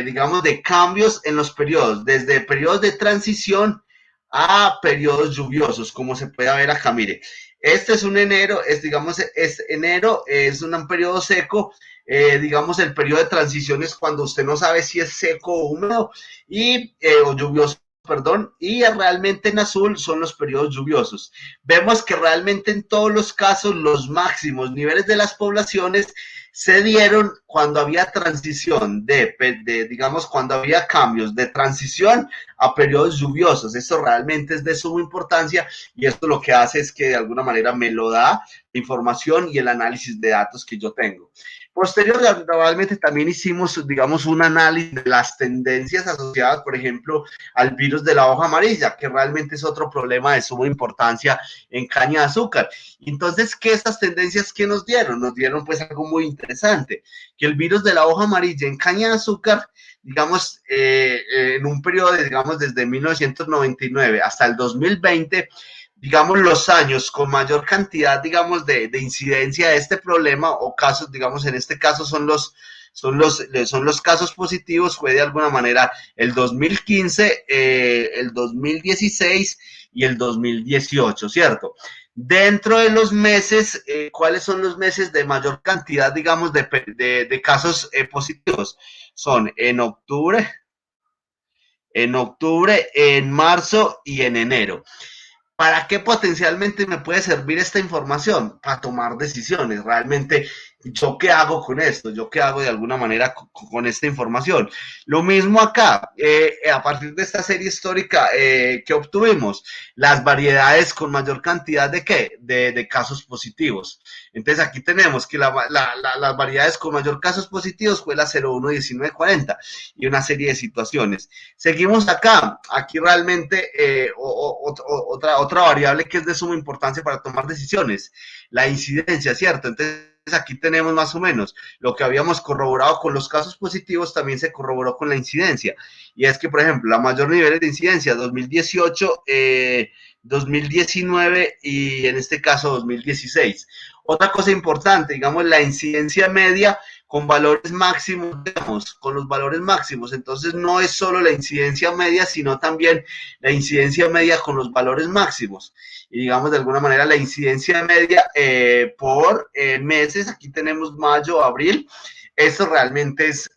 digamos, de cambios en los periodos, desde periodos de transición a periodos lluviosos, como se puede ver acá, mire. Este es un enero, enero es un periodo seco, digamos, el periodo de transición es cuando usted no sabe si es seco o húmedo o lluvioso perdón, y realmente en azul son los periodos lluviosos. Vemos que realmente en todos los casos los máximos niveles de las poblaciones se dieron cuando había transición digamos, cuando había cambios de transición a periodos lluviosos. Eso realmente es de suma importancia y esto lo que hace es que de alguna manera me lo da la información y el análisis de datos que yo tengo. Posteriormente también hicimos, digamos, un análisis de las tendencias asociadas, por ejemplo, al virus de la hoja amarilla, que realmente es otro problema de suma importancia en caña de azúcar. Entonces, ¿qué estas tendencias que nos dieron? Nos dieron pues algo muy interesante, que el virus de la hoja amarilla en caña de azúcar, digamos, en un periodo de, digamos, desde 1999 hasta el 2020, digamos, los años con mayor cantidad, digamos, de incidencia de este problema o casos, digamos, en este caso son los casos positivos, fue de alguna manera el 2015, el 2016 y el 2018, ¿cierto? Dentro de los meses, ¿cuáles son los meses de mayor cantidad, digamos, de casos positivos? Son en octubre, en marzo y en enero. ¿Para qué potencialmente me puede servir esta información? Para tomar decisiones. Realmente, ¿yo qué hago con esto? ¿Yo qué hago de alguna manera con esta información? Lo mismo acá, a partir de esta serie histórica que obtuvimos, las variedades con mayor cantidad de ¿qué? De casos positivos. Entonces aquí tenemos que las variedades con mayor casos positivos fue la 01, 19, 40 y una serie de situaciones. Seguimos acá, aquí realmente otra variable que es de suma importancia para tomar decisiones, la incidencia, ¿cierto? Entonces aquí tenemos más o menos lo que habíamos corroborado con los casos positivos, también se corroboró con la incidencia. Y es que, por ejemplo, la mayor nivel de incidencia 2018, 2019 y en este caso 2016. Otra cosa importante, digamos, la incidencia media con valores máximos, digamos, con los valores máximos. Entonces no es solo la incidencia media, sino también la incidencia media con los valores máximos. Y digamos, de alguna manera, la incidencia media por meses, aquí tenemos mayo, abril. Esto realmente es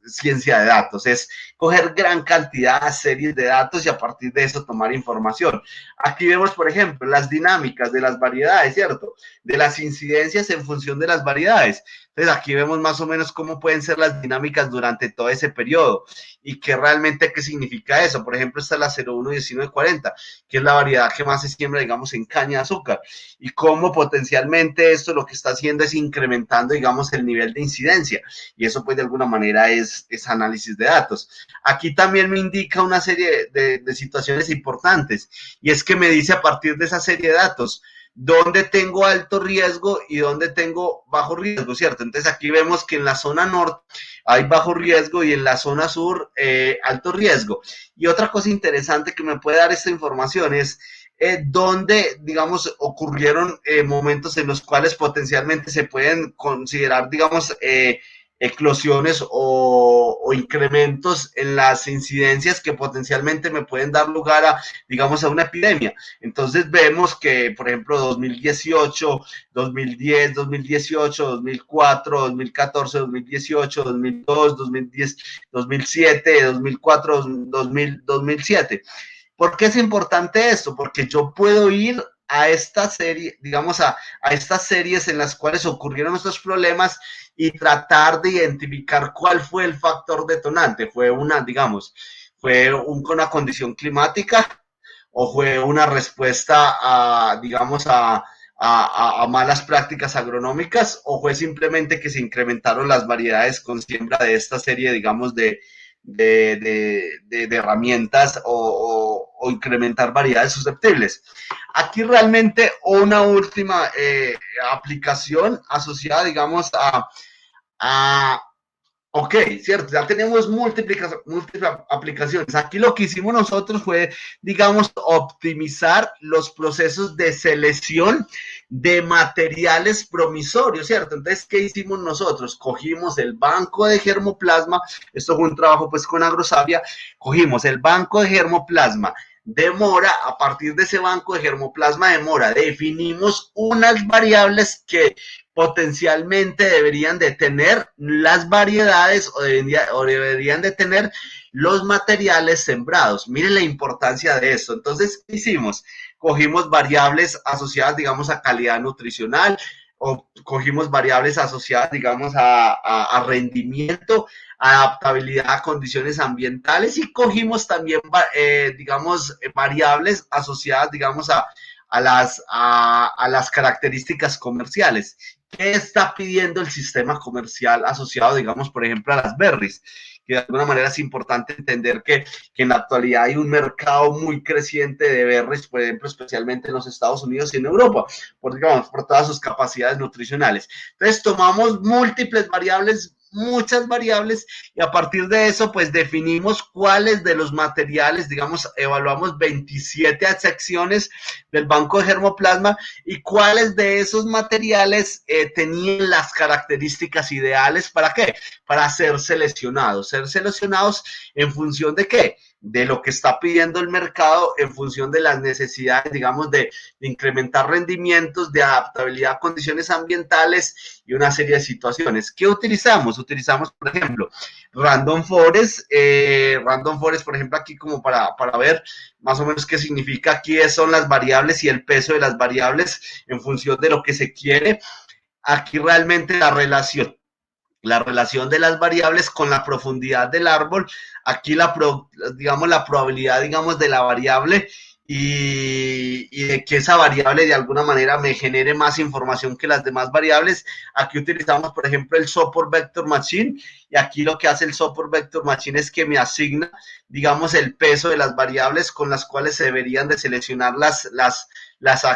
ciencia de datos, es coger gran cantidad de series de datos y a partir de eso tomar información. Aquí vemos, por ejemplo, las dinámicas de las variedades, ¿cierto? De las incidencias en función de las variedades. Entonces aquí vemos más o menos cómo pueden ser las dinámicas durante todo ese periodo y qué realmente qué significa eso. Por ejemplo, esta es la 01, 19, 40, que es la variedad que más se siembra, digamos, en caña de azúcar y cómo potencialmente esto lo que está haciendo es incrementando, digamos, el nivel de incidencia y eso pues de alguna manera es análisis de datos. Aquí también me indica una serie de situaciones importantes y es que me dice a partir de esa serie de datos dónde tengo alto riesgo y dónde tengo bajo riesgo, ¿cierto? Entonces aquí vemos que en la zona norte hay bajo riesgo y en la zona sur alto riesgo. Y otra cosa interesante que me puede dar esta información es donde, digamos, ocurrieron momentos en los cuales potencialmente se pueden considerar, digamos, eclosiones o incrementos en las incidencias que potencialmente me pueden dar lugar a, digamos, a una epidemia. Entonces vemos que, por ejemplo, 2018, 2010, 2018, 2004, 2014, 2018, 2002, 2010, 2007, 2004, 2007. ¿Por qué es importante esto? Porque yo puedo ir a esta serie, digamos, a estas series en las cuales ocurrieron estos problemas y tratar de identificar cuál fue el factor detonante. ¿Fue una una condición climática o fue una respuesta a, digamos, a malas prácticas agronómicas o fue simplemente que se incrementaron las variedades con siembra de esta serie, digamos, de herramientas o incrementar variedades susceptibles? Aquí realmente una última aplicación asociada, digamos, ok, cierto, ya tenemos múltiples aplicaciones. Aquí lo que hicimos nosotros fue, digamos, optimizar los procesos de selección de materiales promisorios, ¿cierto? Entonces, ¿qué hicimos nosotros? Cogimos el banco de germoplasma, esto fue un trabajo pues con Agrosavia, cogimos el banco de germoplasma de mora, a partir de ese banco de germoplasma de mora, definimos unas variables que potencialmente deberían de tener las variedades o deberían de tener los materiales sembrados. Miren la importancia de esto. Entonces, ¿qué hicimos? Cogimos variables asociadas, digamos, a calidad nutricional, o cogimos variables asociadas, digamos, a rendimiento, adaptabilidad a condiciones ambientales, y cogimos también, digamos, variables asociadas, digamos, a las características comerciales. ¿Qué está pidiendo el sistema comercial asociado, digamos, por ejemplo, a las berries? Que de alguna manera es importante entender que en la actualidad hay un mercado muy creciente de berries, por ejemplo, especialmente en los Estados Unidos y en Europa, digamos, por todas sus capacidades nutricionales. Entonces, tomamos múltiples variables, muchas variables, y a partir de eso, pues definimos cuáles de los materiales, digamos, evaluamos 27 secciones del banco de germoplasma y cuáles de esos materiales tenían las características ideales. ¿Para qué? Para ser seleccionados en función de qué, de lo que está pidiendo el mercado, en función de las necesidades, digamos, de incrementar rendimientos, de adaptabilidad a condiciones ambientales y una serie de situaciones. ¿Qué utilizamos? Utilizamos, por ejemplo, Random Forest, por ejemplo, aquí como para ver más o menos qué significa. Aquí son las variables y el peso de las variables en función de lo que se quiere. Aquí realmente la relación de las variables con la profundidad del árbol, aquí digamos, la probabilidad, digamos, de la variable y de que esa variable de alguna manera me genere más información que las demás variables. Aquí utilizamos, por ejemplo, el Support Vector Machine, y aquí lo que hace el Support Vector Machine es que me asigna, digamos, el peso de las variables con las cuales se deberían de seleccionar las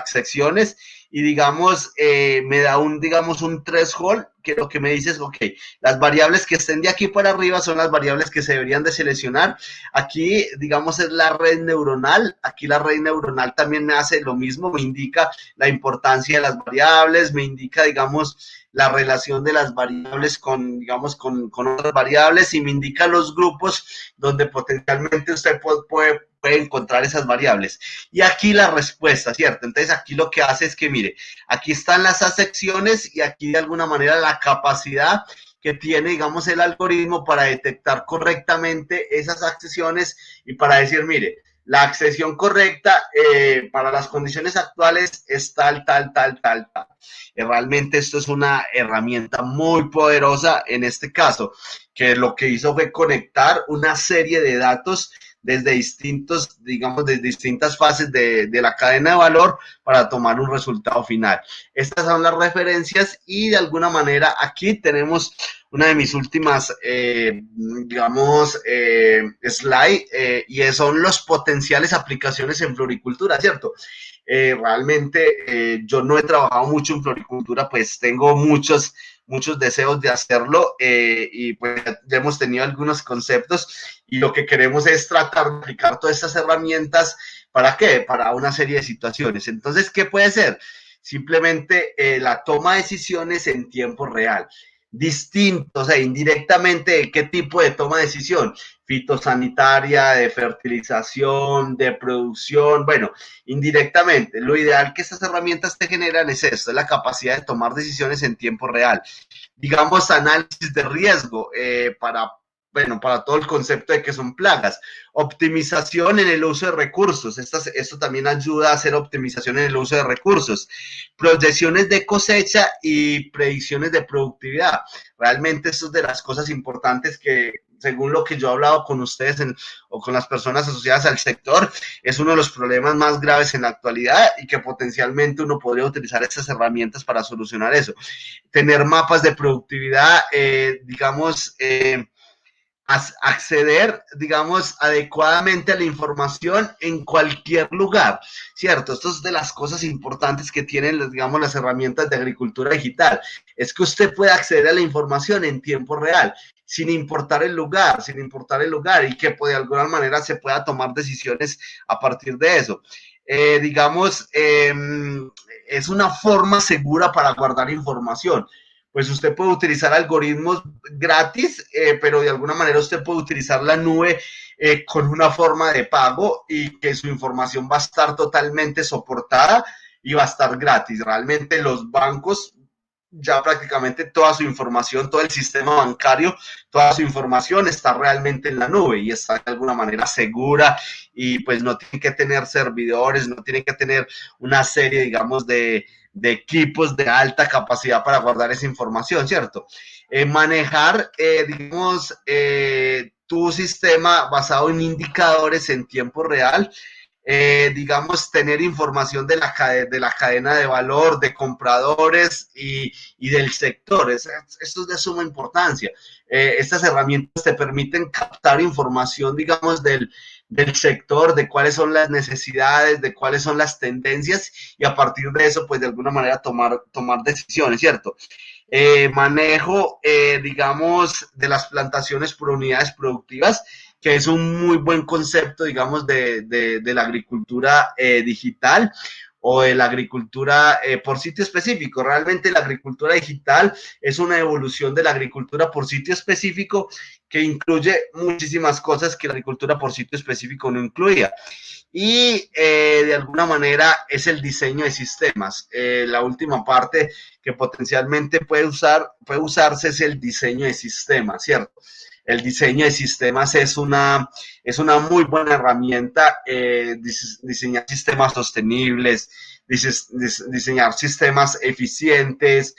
secciones, y digamos, me da digamos, un threshold, que lo que me dice es, ok, las variables que estén de aquí para arriba son las variables que se deberían de seleccionar. Aquí, digamos, es la red neuronal. Aquí la red neuronal también me hace lo mismo, me indica la importancia de las variables, me indica, digamos, la relación de las variables digamos, con otras variables, y me indica los grupos donde potencialmente usted puede encontrar esas variables. Y aquí la respuesta, ¿cierto? Entonces aquí lo que hace es que, mire, aquí están las secciones, y aquí de alguna manera la capacidad que tiene, digamos, el algoritmo para detectar correctamente esas accesiones y para decir, mire, la accesión correcta para las condiciones actuales es tal. Realmente esto es una herramienta muy poderosa en este caso, que lo que hizo fue conectar una serie de datos desde desde distintas fases de la cadena de valor para tomar un resultado final. Estas son las referencias, y de alguna manera aquí tenemos una de mis últimas, slide, y son los potenciales aplicaciones en floricultura, ¿cierto? Realmente yo no he trabajado mucho en floricultura, pues tengo muchos deseos de hacerlo, y pues ya hemos tenido algunos conceptos, y lo que queremos es tratar de aplicar todas estas herramientas. ¿Para qué? Para una serie de situaciones. Entonces, ¿qué puede ser? Simplemente la toma de decisiones en tiempo real. Distinto, o sea, indirectamente, ¿de qué tipo de toma de decisión? Fitosanitaria, de fertilización, de producción. Bueno, indirectamente, lo ideal que estas herramientas te generan es esto, es la capacidad de tomar decisiones en tiempo real. Digamos, análisis de riesgo para todo el concepto de que son plagas. Optimización en el uso de recursos. Esto también ayuda a hacer optimización en el uso de recursos. Proyecciones de cosecha y predicciones de productividad. Realmente esto es de las cosas importantes que, según lo que yo he hablado con ustedes o con las personas asociadas al sector, es uno de los problemas más graves en la actualidad, y que potencialmente uno podría utilizar estas herramientas para solucionar eso. Tener mapas de productividad, acceder, digamos, adecuadamente a la información en cualquier lugar, ¿cierto? Esto es de las cosas importantes que tienen, digamos, las herramientas de agricultura digital, es que usted puede acceder a la información en tiempo real, sin importar el lugar, y que de alguna manera se pueda tomar decisiones a partir de eso. Es una forma segura para guardar información. pues usted puede utilizar algoritmos gratis, pero de alguna manera usted puede utilizar la nube con una forma de pago y que su información va a estar totalmente soportada y va a estar gratis. Realmente los bancos ya prácticamente toda su información, todo el sistema bancario, toda su información está realmente en la nube y está de alguna manera segura y pues no tiene que tener servidores, no tiene que tener una serie, digamos, de equipos de alta capacidad para guardar esa información, ¿cierto? Manejar, digamos, tu sistema basado en indicadores en tiempo real, digamos, tener información de la cadena de valor, de compradores y del sector. Esto es de suma importancia. Estas herramientas te permiten captar información, digamos, del sector, de cuáles son las necesidades, de cuáles son las tendencias y a partir de eso, pues de alguna manera tomar decisiones, ¿cierto? Manejo, digamos, de las plantaciones por unidades productivas, que es un muy buen concepto, digamos, de la agricultura digital o de la agricultura por sitio específico. Realmente la agricultura digital es una evolución de la agricultura por sitio específico que incluye muchísimas cosas que la agricultura por sitio específico no incluía. Y de alguna manera es el diseño de sistemas. La última parte que potencialmente puede usarse es el diseño de sistemas, ¿cierto? El diseño de sistemas es una muy buena herramienta, diseñar sistemas sostenibles, diseñar sistemas eficientes,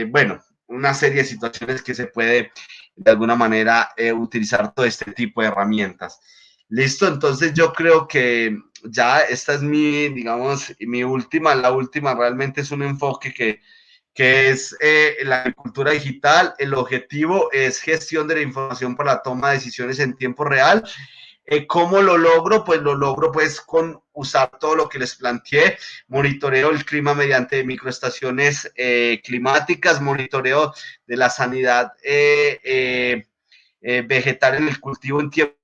bueno, una serie de situaciones que se puede de alguna manera utilizar todo este tipo de herramientas. Listo, entonces yo creo que ya esta es mi, digamos, la última realmente es un enfoque que es la agricultura digital. El objetivo es gestión de la información para la toma de decisiones en tiempo real. ¿Cómo lo logro? Pues lo logro pues con usar todo lo que les planteé, monitoreo el clima mediante microestaciones climáticas, monitoreo de la sanidad vegetal en el cultivo en tiempo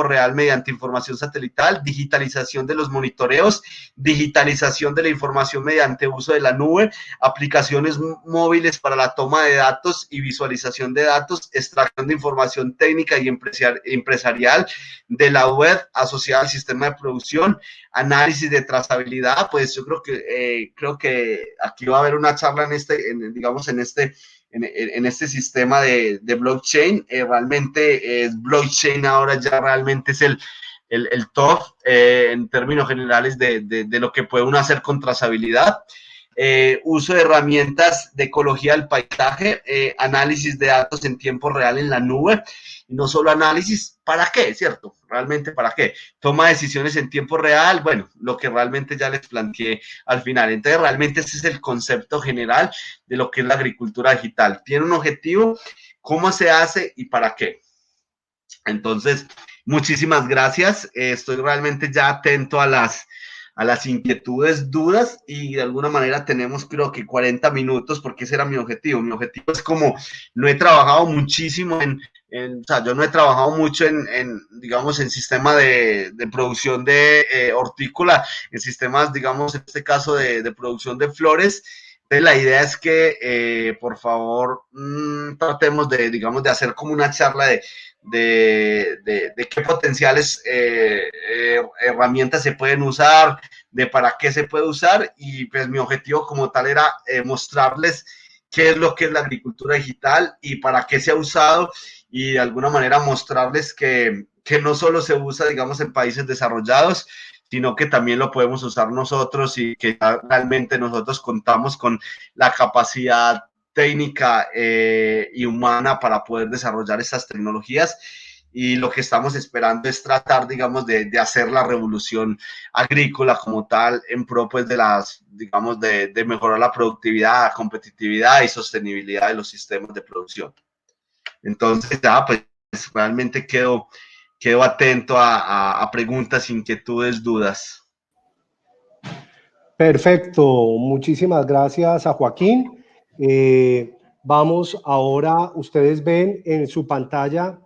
real mediante información satelital, digitalización de los monitoreos, digitalización de la información mediante uso de la nube, aplicaciones móviles para la toma de datos y visualización de datos, extracción de información técnica y empresarial de la web asociada al sistema de producción, análisis de trazabilidad. Pues yo creo que aquí va a haber una charla en este sistema de blockchain. Realmente blockchain ahora ya realmente es el top en términos generales de lo que puede uno hacer con trazabilidad. Uso de herramientas de ecología del paisaje, análisis de datos en tiempo real en la nube, y no solo análisis, ¿para qué? ¿Cierto? Realmente, ¿para qué? Toma de decisiones en tiempo real, bueno, lo que realmente ya les planteé al final. Entonces, realmente ese es el concepto general de lo que es la agricultura digital. Tiene un objetivo, cómo se hace y para qué. Entonces, muchísimas gracias. Estoy realmente ya atento a las inquietudes, dudas, y de alguna manera tenemos creo que 40 minutos porque ese era mi objetivo. Mi objetivo es como no he trabajado muchísimo o sea, yo no he trabajado mucho digamos, en sistema de producción de hortícola, en sistemas, digamos, en este caso de producción de flores. Entonces, la idea es que, por favor, tratemos digamos, de hacer como una charla de qué potenciales herramientas se pueden usar, de para qué se puede usar, y pues mi objetivo como tal era mostrarles qué es lo que es la agricultura digital y para qué se ha usado, y de alguna manera mostrarles que no solo se usa, digamos, en países desarrollados, sino que también lo podemos usar nosotros y que realmente nosotros contamos con la capacidad técnica y humana para poder desarrollar estas tecnologías, y lo que estamos esperando es tratar, digamos, de hacer la revolución agrícola como tal en pro, pues, digamos, de mejorar la productividad, competitividad y sostenibilidad de los sistemas de producción. Entonces, ya, pues, realmente quedo atento a preguntas, inquietudes, dudas. Perfecto, muchísimas gracias a Joaquín. Vamos ahora, ustedes ven en su pantalla,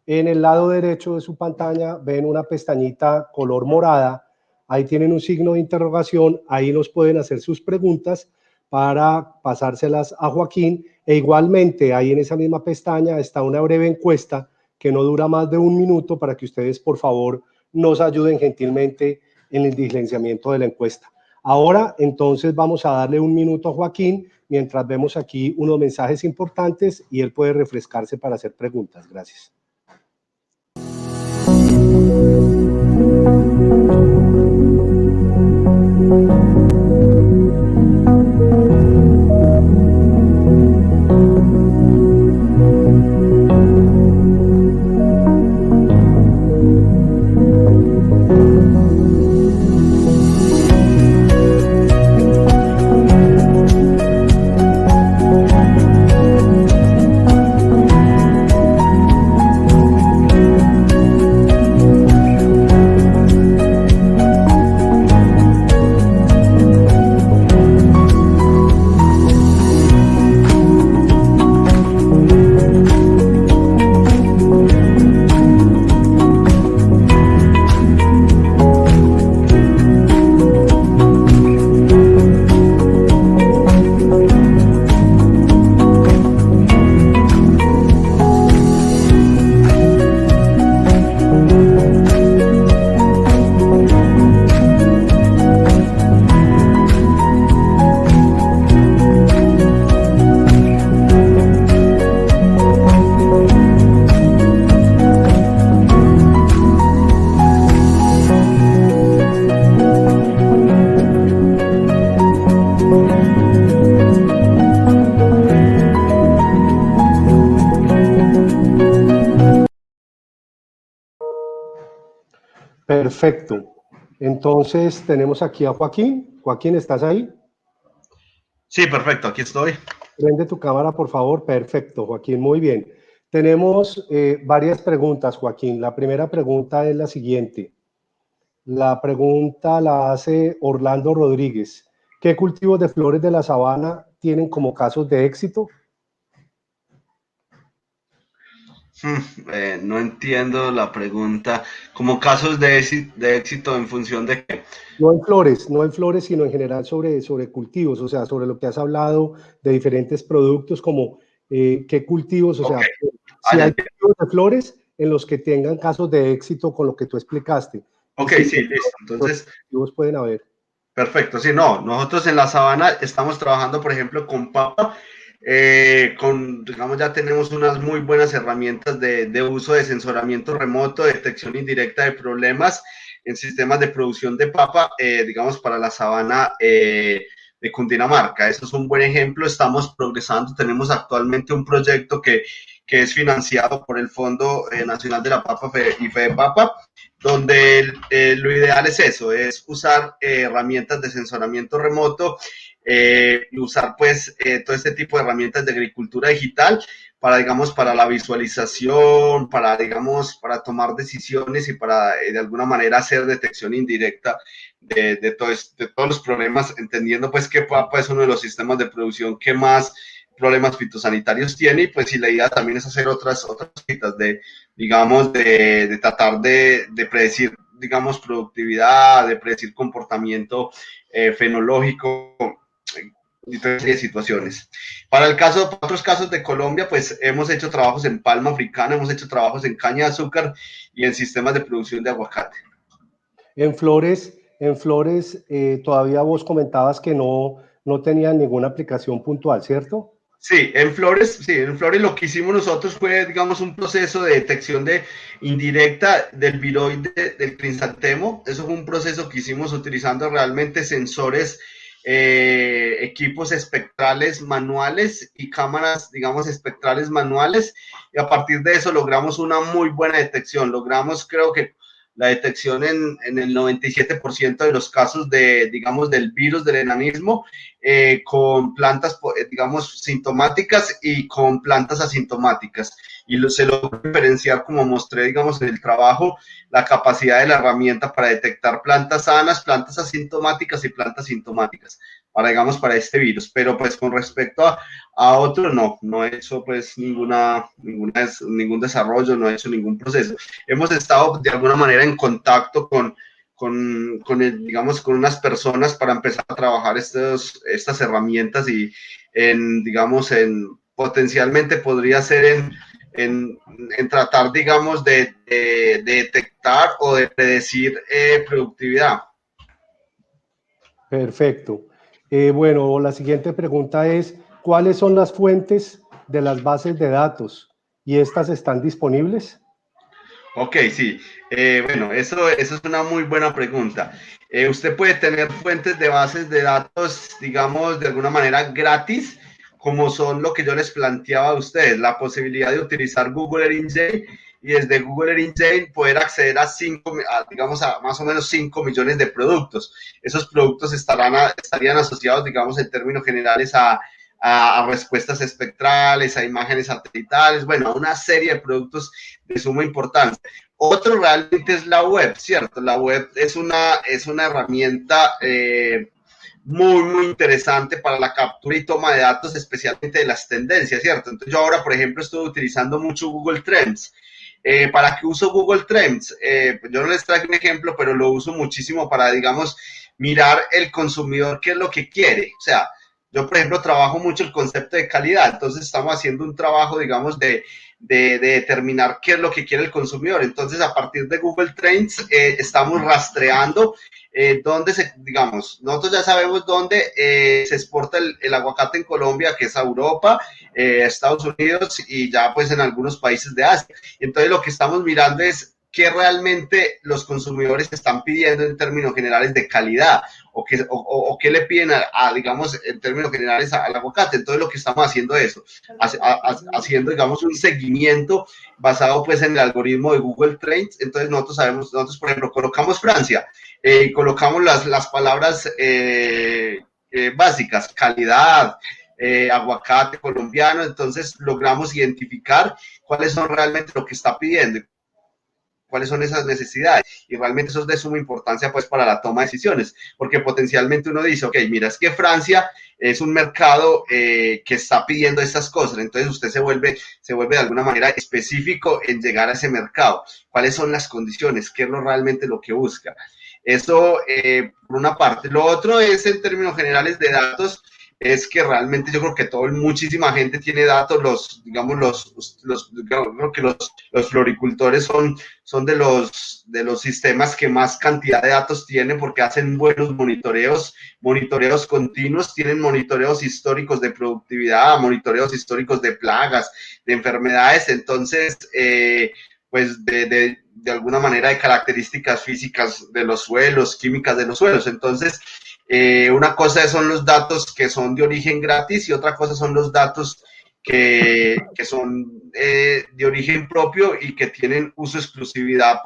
en el lado derecho de su pantalla, ven una pestañita color morada. Ahí tienen un signo de interrogación, ahí nos pueden hacer sus preguntas para pasárselas a Joaquín. E igualmente, ahí en esa misma pestaña está una breve encuesta que no dura más de 1 minuto para que ustedes, por favor, nos ayuden gentilmente en el diligenciamiento de la encuesta. Ahora, entonces, vamos a darle 1 minuto a Joaquín mientras vemos aquí unos mensajes importantes y él puede refrescarse para hacer preguntas. Gracias. Perfecto. Entonces tenemos aquí a Joaquín. Joaquín, ¿estás ahí? Sí, perfecto, aquí estoy. Prende tu cámara, por favor. Perfecto, Joaquín, muy bien. Tenemos varias preguntas, Joaquín. La primera pregunta es la siguiente. La pregunta la hace Orlando Rodríguez. ¿Qué cultivos de flores de la sabana tienen como casos de éxito? No entiendo la pregunta. Como casos de éxito en función de qué. No en flores, sino en general sobre cultivos, o sea, sobre lo que has hablado de diferentes productos, como qué cultivos, o Ok, sea, si ya hay entiendo. cultivos de flores en los que tengan casos de éxito con lo que tú explicaste, y Ok, si sí, listo. los Entonces, cultivos pueden haber. perfecto. Sí, no, nosotros en la sabana estamos trabajando, por ejemplo, con papa. Digamos, ya tenemos unas muy buenas herramientas de uso de sensoramiento remoto, detección indirecta de problemas en sistemas de producción de papa, digamos, para la sabana de Cundinamarca. Eso es un buen ejemplo. Estamos progresando. Tenemos actualmente un proyecto que es financiado por el Fondo Nacional de la Papa y FEDEPAPA, donde lo ideal es eso, es usar herramientas de sensoramiento remoto, usar pues todo este tipo de herramientas de agricultura digital para, digamos, para la visualización, para, digamos, para tomar decisiones y para de alguna manera hacer detección indirecta de todos los problemas, entendiendo pues que papa es uno de los sistemas de producción que más problemas fitosanitarios tiene, y pues si la idea también es hacer otras cositas de, digamos, de tratar de predecir, digamos, productividad, de predecir comportamiento fenológico y toda serie de situaciones. Para otros casos de Colombia, pues hemos hecho trabajos en palma africana, hemos hecho trabajos en caña de azúcar y en sistemas de producción de aguacate. En flores todavía vos comentabas que no tenían ninguna aplicación puntual, ¿cierto? Sí, en flores lo que hicimos nosotros fue, digamos, un proceso de detección indirecta del viroide del crisantemo. Eso fue un proceso que hicimos utilizando realmente sensores, equipos espectrales manuales y cámaras, digamos, espectrales manuales. Y a partir de eso logramos una muy buena detección. Logramos, creo que, la detección en el 97% de los casos digamos, del virus del enanismo, con plantas, digamos, sintomáticas y con plantas asintomáticas. Y se logró diferenciar, como mostré, digamos, en el trabajo, la capacidad de la herramienta para detectar plantas sanas, plantas asintomáticas y plantas sintomáticas, digamos, para este virus. Pero pues con respecto a otro, no he hecho pues ningún desarrollo, no he hecho ningún proceso. Hemos estado de alguna manera en contacto con digamos, con unas personas para empezar a trabajar estas herramientas y digamos, potencialmente podría ser en tratar, digamos, de detectar o de predecir productividad. Perfecto. Bueno, la siguiente pregunta es, ¿cuáles son las fuentes de las bases de datos? ¿Y estas están disponibles? Ok, sí. Bueno, eso es una muy buena pregunta. Usted puede tener fuentes de bases de datos, digamos, de alguna manera gratis, como son lo que yo les planteaba a ustedes, la posibilidad de utilizar Google Earth Engine y desde Google Earth Engine poder acceder digamos, a más o menos 5 millones de productos. Esos productos estarían asociados, digamos, en términos generales a respuestas espectrales, a imágenes satelitales, bueno, a una serie de productos de suma importancia. Otro realmente es la web, ¿cierto? La web es una herramienta muy interesante para la captura y toma de datos, especialmente de las tendencias, ¿cierto? Entonces yo ahora, por ejemplo, estoy utilizando mucho Google Trends. ¿Para qué uso Google Trends? Yo no les traigo un ejemplo, pero lo uso muchísimo para, digamos, mirar el consumidor qué es lo que quiere. O sea, yo, por ejemplo, trabajo mucho el concepto de calidad, entonces estamos haciendo un trabajo, digamos, de determinar qué es lo que quiere el consumidor. Entonces, a partir de Google Trends, estamos rastreando digamos, nosotros ya sabemos dónde se exporta el aguacate en Colombia, que es a Europa, Estados Unidos y ya pues en algunos países de Asia. Entonces, lo que estamos mirando es qué realmente los consumidores están pidiendo en términos generales de calidad o qué le piden digamos, en términos generales al aguacate. Entonces, lo que estamos haciendo es eso, haciendo, digamos, un seguimiento basado pues en el algoritmo de Google Trends. Entonces, nosotros, por ejemplo, colocamos Francia, colocamos las palabras básicas, calidad, aguacate colombiano, entonces logramos identificar cuáles son realmente lo que está pidiendo, cuáles son esas necesidades, y realmente eso es de suma importancia pues para la toma de decisiones, porque potencialmente uno dice, ok, mira, es que Francia es un mercado que está pidiendo estas cosas, entonces usted se vuelve de alguna manera específico en llegar a ese mercado, cuáles son las condiciones, qué es realmente lo que busca. Eso por una parte. Lo otro es en términos generales de datos, es que realmente yo creo que muchísima gente tiene datos, creo que los floricultores son de los sistemas que más cantidad de datos tienen porque hacen buenos monitoreos continuos, tienen monitoreos históricos de productividad, monitoreos históricos de plagas, de enfermedades, entonces, pues de alguna manera de características físicas de los suelos, químicas de los suelos, entonces, una cosa son los datos que son de origen gratis y otra cosa son los datos que son de origen propio y que tienen uso exclusividad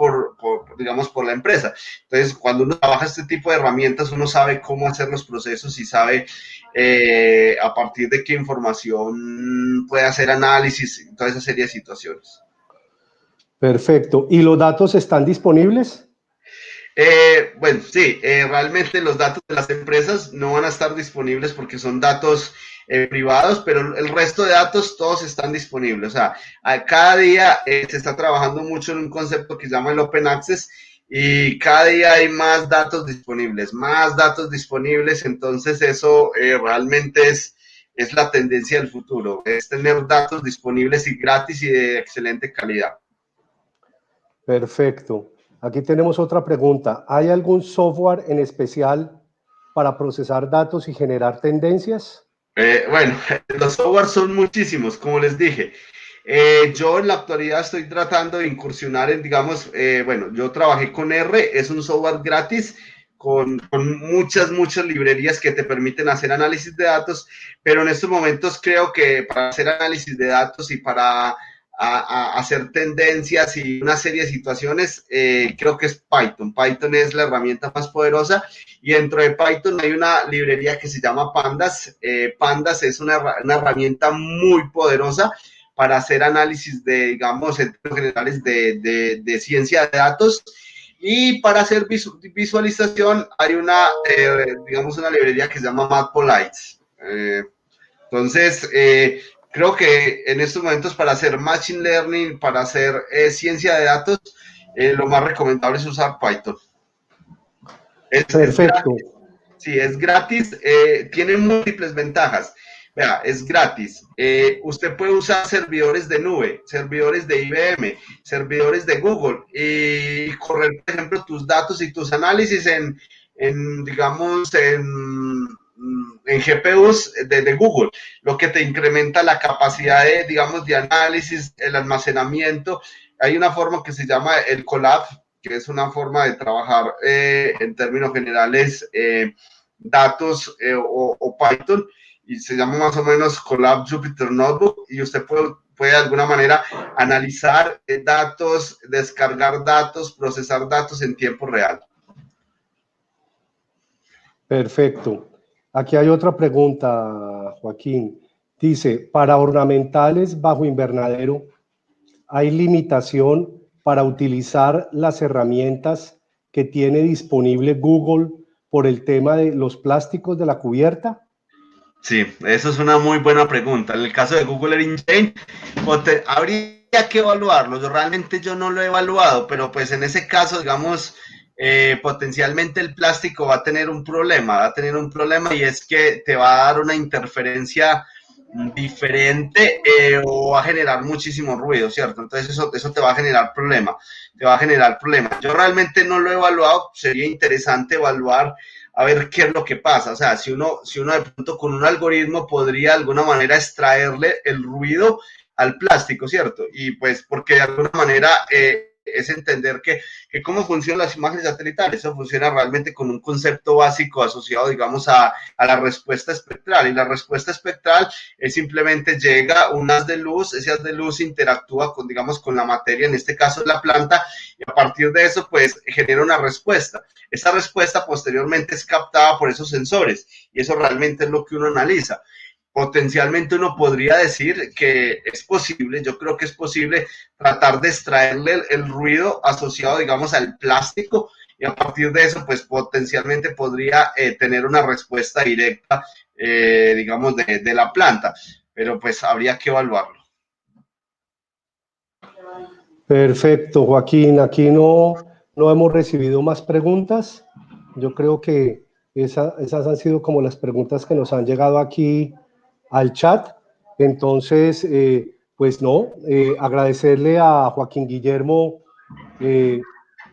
digamos, por la empresa. Entonces, cuando uno trabaja este tipo de herramientas, uno sabe cómo hacer los procesos y sabe a partir de qué información puede hacer análisis y toda esa serie de situaciones. Perfecto. ¿Y los datos están disponibles? Bueno, sí, realmente los datos de las empresas no van a estar disponibles porque son datos privados, pero el resto de datos todos están disponibles. O sea, cada día se está trabajando mucho en un concepto que se llama el Open Access y cada día hay más datos disponibles, entonces eso realmente es la tendencia del futuro, es tener datos disponibles y gratis y de excelente calidad. Perfecto. Aquí tenemos otra pregunta. ¿Hay algún software en especial para procesar datos y generar tendencias? Bueno, los softwares son muchísimos, como les dije. Yo en la actualidad estoy tratando de incursionar en, digamos, bueno, yo trabajé con R, es un software gratis con muchas librerías que te permiten hacer análisis de datos, pero en estos momentos creo que para hacer análisis de datos y para hacer tendencias y una serie de situaciones, creo que es Python. Python es la herramienta más poderosa y dentro de Python hay una librería que se llama Pandas. Pandas es una herramienta muy poderosa para hacer análisis de, digamos, en términos generales de ciencia de datos. Y para hacer visualización hay digamos, una librería que se llama Matplotlib. Entonces, creo que en estos momentos para hacer Machine Learning, para hacer ciencia de datos, lo más recomendable es usar Python. Perfecto. Sí, es gratis, tiene múltiples ventajas. Vea, es gratis. Usted puede usar servidores de nube, servidores de IBM, servidores de Google y correr, por ejemplo, tus datos y tus análisis digamos, en GPUs de Google, lo que te incrementa la capacidad de, digamos, de análisis, el almacenamiento. Hay una forma que se llama el Colab, que es una forma de trabajar en términos generales datos o Python, y se llama más o menos Colab Jupyter Notebook, y usted puede de alguna manera analizar datos, descargar datos, procesar datos en tiempo real. Perfecto. Aquí hay otra pregunta, Joaquín. Dice, para ornamentales bajo invernadero, ¿hay limitación para utilizar las herramientas que tiene disponible Google por el tema de los plásticos de la cubierta? Sí, eso es una muy buena pregunta. En el caso de Google Earth Engine, habría que evaluarlo. Yo no lo he evaluado, pero pues en ese caso, digamos, potencialmente el plástico va a tener un problema, y es que te va a dar una interferencia diferente o va a generar muchísimo ruido, ¿cierto? Entonces eso te va a generar problema, Yo realmente no lo he evaluado, sería interesante evaluar a ver qué es lo que pasa. O sea, si uno de pronto con un algoritmo podría de alguna manera extraerle el ruido al plástico, ¿cierto? Y pues porque de alguna manera es entender que cómo funcionan las imágenes satelitales. Eso funciona realmente con un concepto básico asociado, digamos, a la respuesta espectral. Y la respuesta espectral es simplemente llega un haz de luz, ese haz de luz interactúa con, digamos, con la materia, en este caso la planta, y a partir de eso, pues, genera una respuesta. Esa respuesta posteriormente es captada por esos sensores, y eso realmente es lo que uno analiza. Potencialmente uno podría decir que es posible, yo creo que es posible tratar de extraerle el ruido asociado, digamos, al plástico, y a partir de eso, pues potencialmente podría tener una respuesta directa, digamos, de la planta, pero pues habría que evaluarlo. Perfecto, Joaquín. Aquí no hemos recibido más preguntas. Yo creo que esas han sido como las preguntas que nos han llegado aquí al chat. Entonces, pues no, agradecerle a Joaquín Guillermo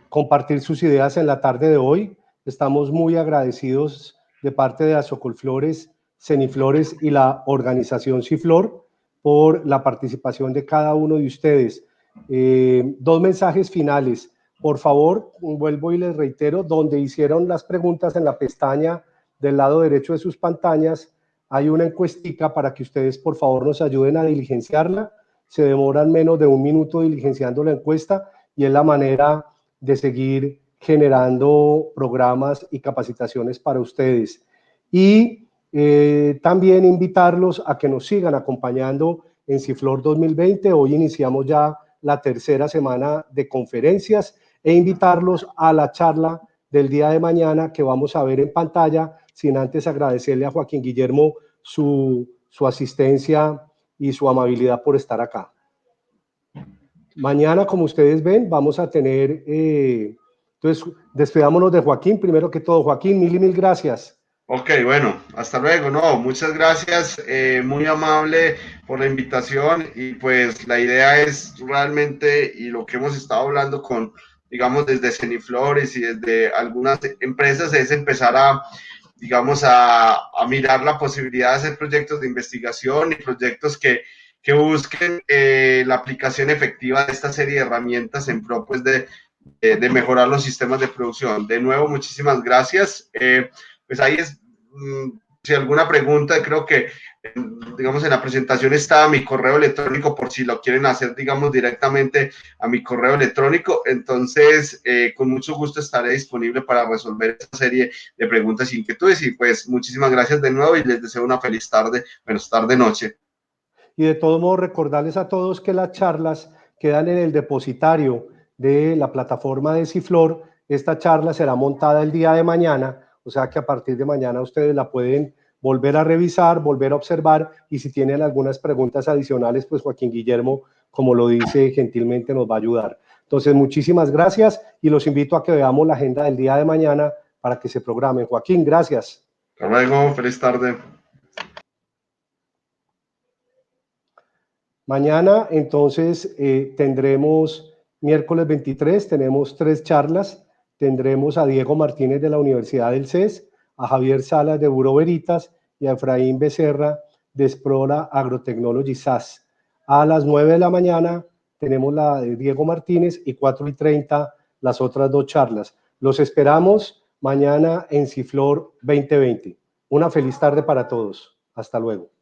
compartir sus ideas en la tarde de hoy. Estamos muy agradecidos de parte de Azocolflores, Ceniflores y la organización Ciflor por la participación de cada uno de ustedes. Dos mensajes finales. Por favor, vuelvo y les reitero, donde hicieron las preguntas en la pestaña del lado derecho de sus pantallas, hay una encuestica para que ustedes, por favor, nos ayuden a diligenciarla. Se demoran menos de un minuto diligenciando la encuesta y es la manera de seguir generando programas y capacitaciones para ustedes. Y también invitarlos a que nos sigan acompañando en Ciflor 2020. Hoy iniciamos ya la tercera semana de conferencias e invitarlos a la charla del día de mañana que vamos a ver en pantalla, sin antes agradecerle a Joaquín Guillermo su asistencia y su amabilidad por estar acá. Mañana, como ustedes ven, vamos a tener, entonces, despidámonos de Joaquín. Primero que todo, Joaquín, mil gracias. Ok, bueno, hasta luego. No, muchas gracias, muy amable por la invitación, y pues la idea es realmente, y lo que hemos estado hablando con, digamos, desde Ceniflores y desde algunas empresas, es empezar a, digamos, a mirar la posibilidad de hacer proyectos de investigación y proyectos que busquen la aplicación efectiva de esta serie de herramientas en pro, pues, de mejorar los sistemas de producción. De nuevo, muchísimas gracias. Pues ahí es, si alguna pregunta, creo que, digamos, en la presentación está mi correo electrónico por si lo quieren hacer, digamos, directamente a mi correo electrónico. Entonces, con mucho gusto estaré disponible para resolver esta serie de preguntas e inquietudes. Y pues muchísimas gracias de nuevo y les deseo una feliz tarde, noche. Y de todos modos, recordarles a todos que las charlas quedan en el depositario de la plataforma de Ciflor. Esta charla será montada el día de mañana, o sea que a partir de mañana ustedes la pueden volver a revisar, volver a observar, y si tienen algunas preguntas adicionales, pues Joaquín Guillermo, como lo dice gentilmente, nos va a ayudar. Entonces, muchísimas gracias y los invito a que veamos la agenda del día de mañana para que se programen. Joaquín, gracias. Hasta luego, feliz tarde. Mañana, entonces, tendremos, miércoles 23, tenemos 3 charlas. Tendremos a Diego Martínez de la Universidad del CES, a Javier Salas de Bureau Veritas y a Efraín Becerra de Explora Agrotechnology SAS. A las 9 de la mañana tenemos la de Diego Martínez y 4:30 las otras 2 charlas. Los esperamos mañana en Ciflor 2020. Una feliz tarde para todos. Hasta luego.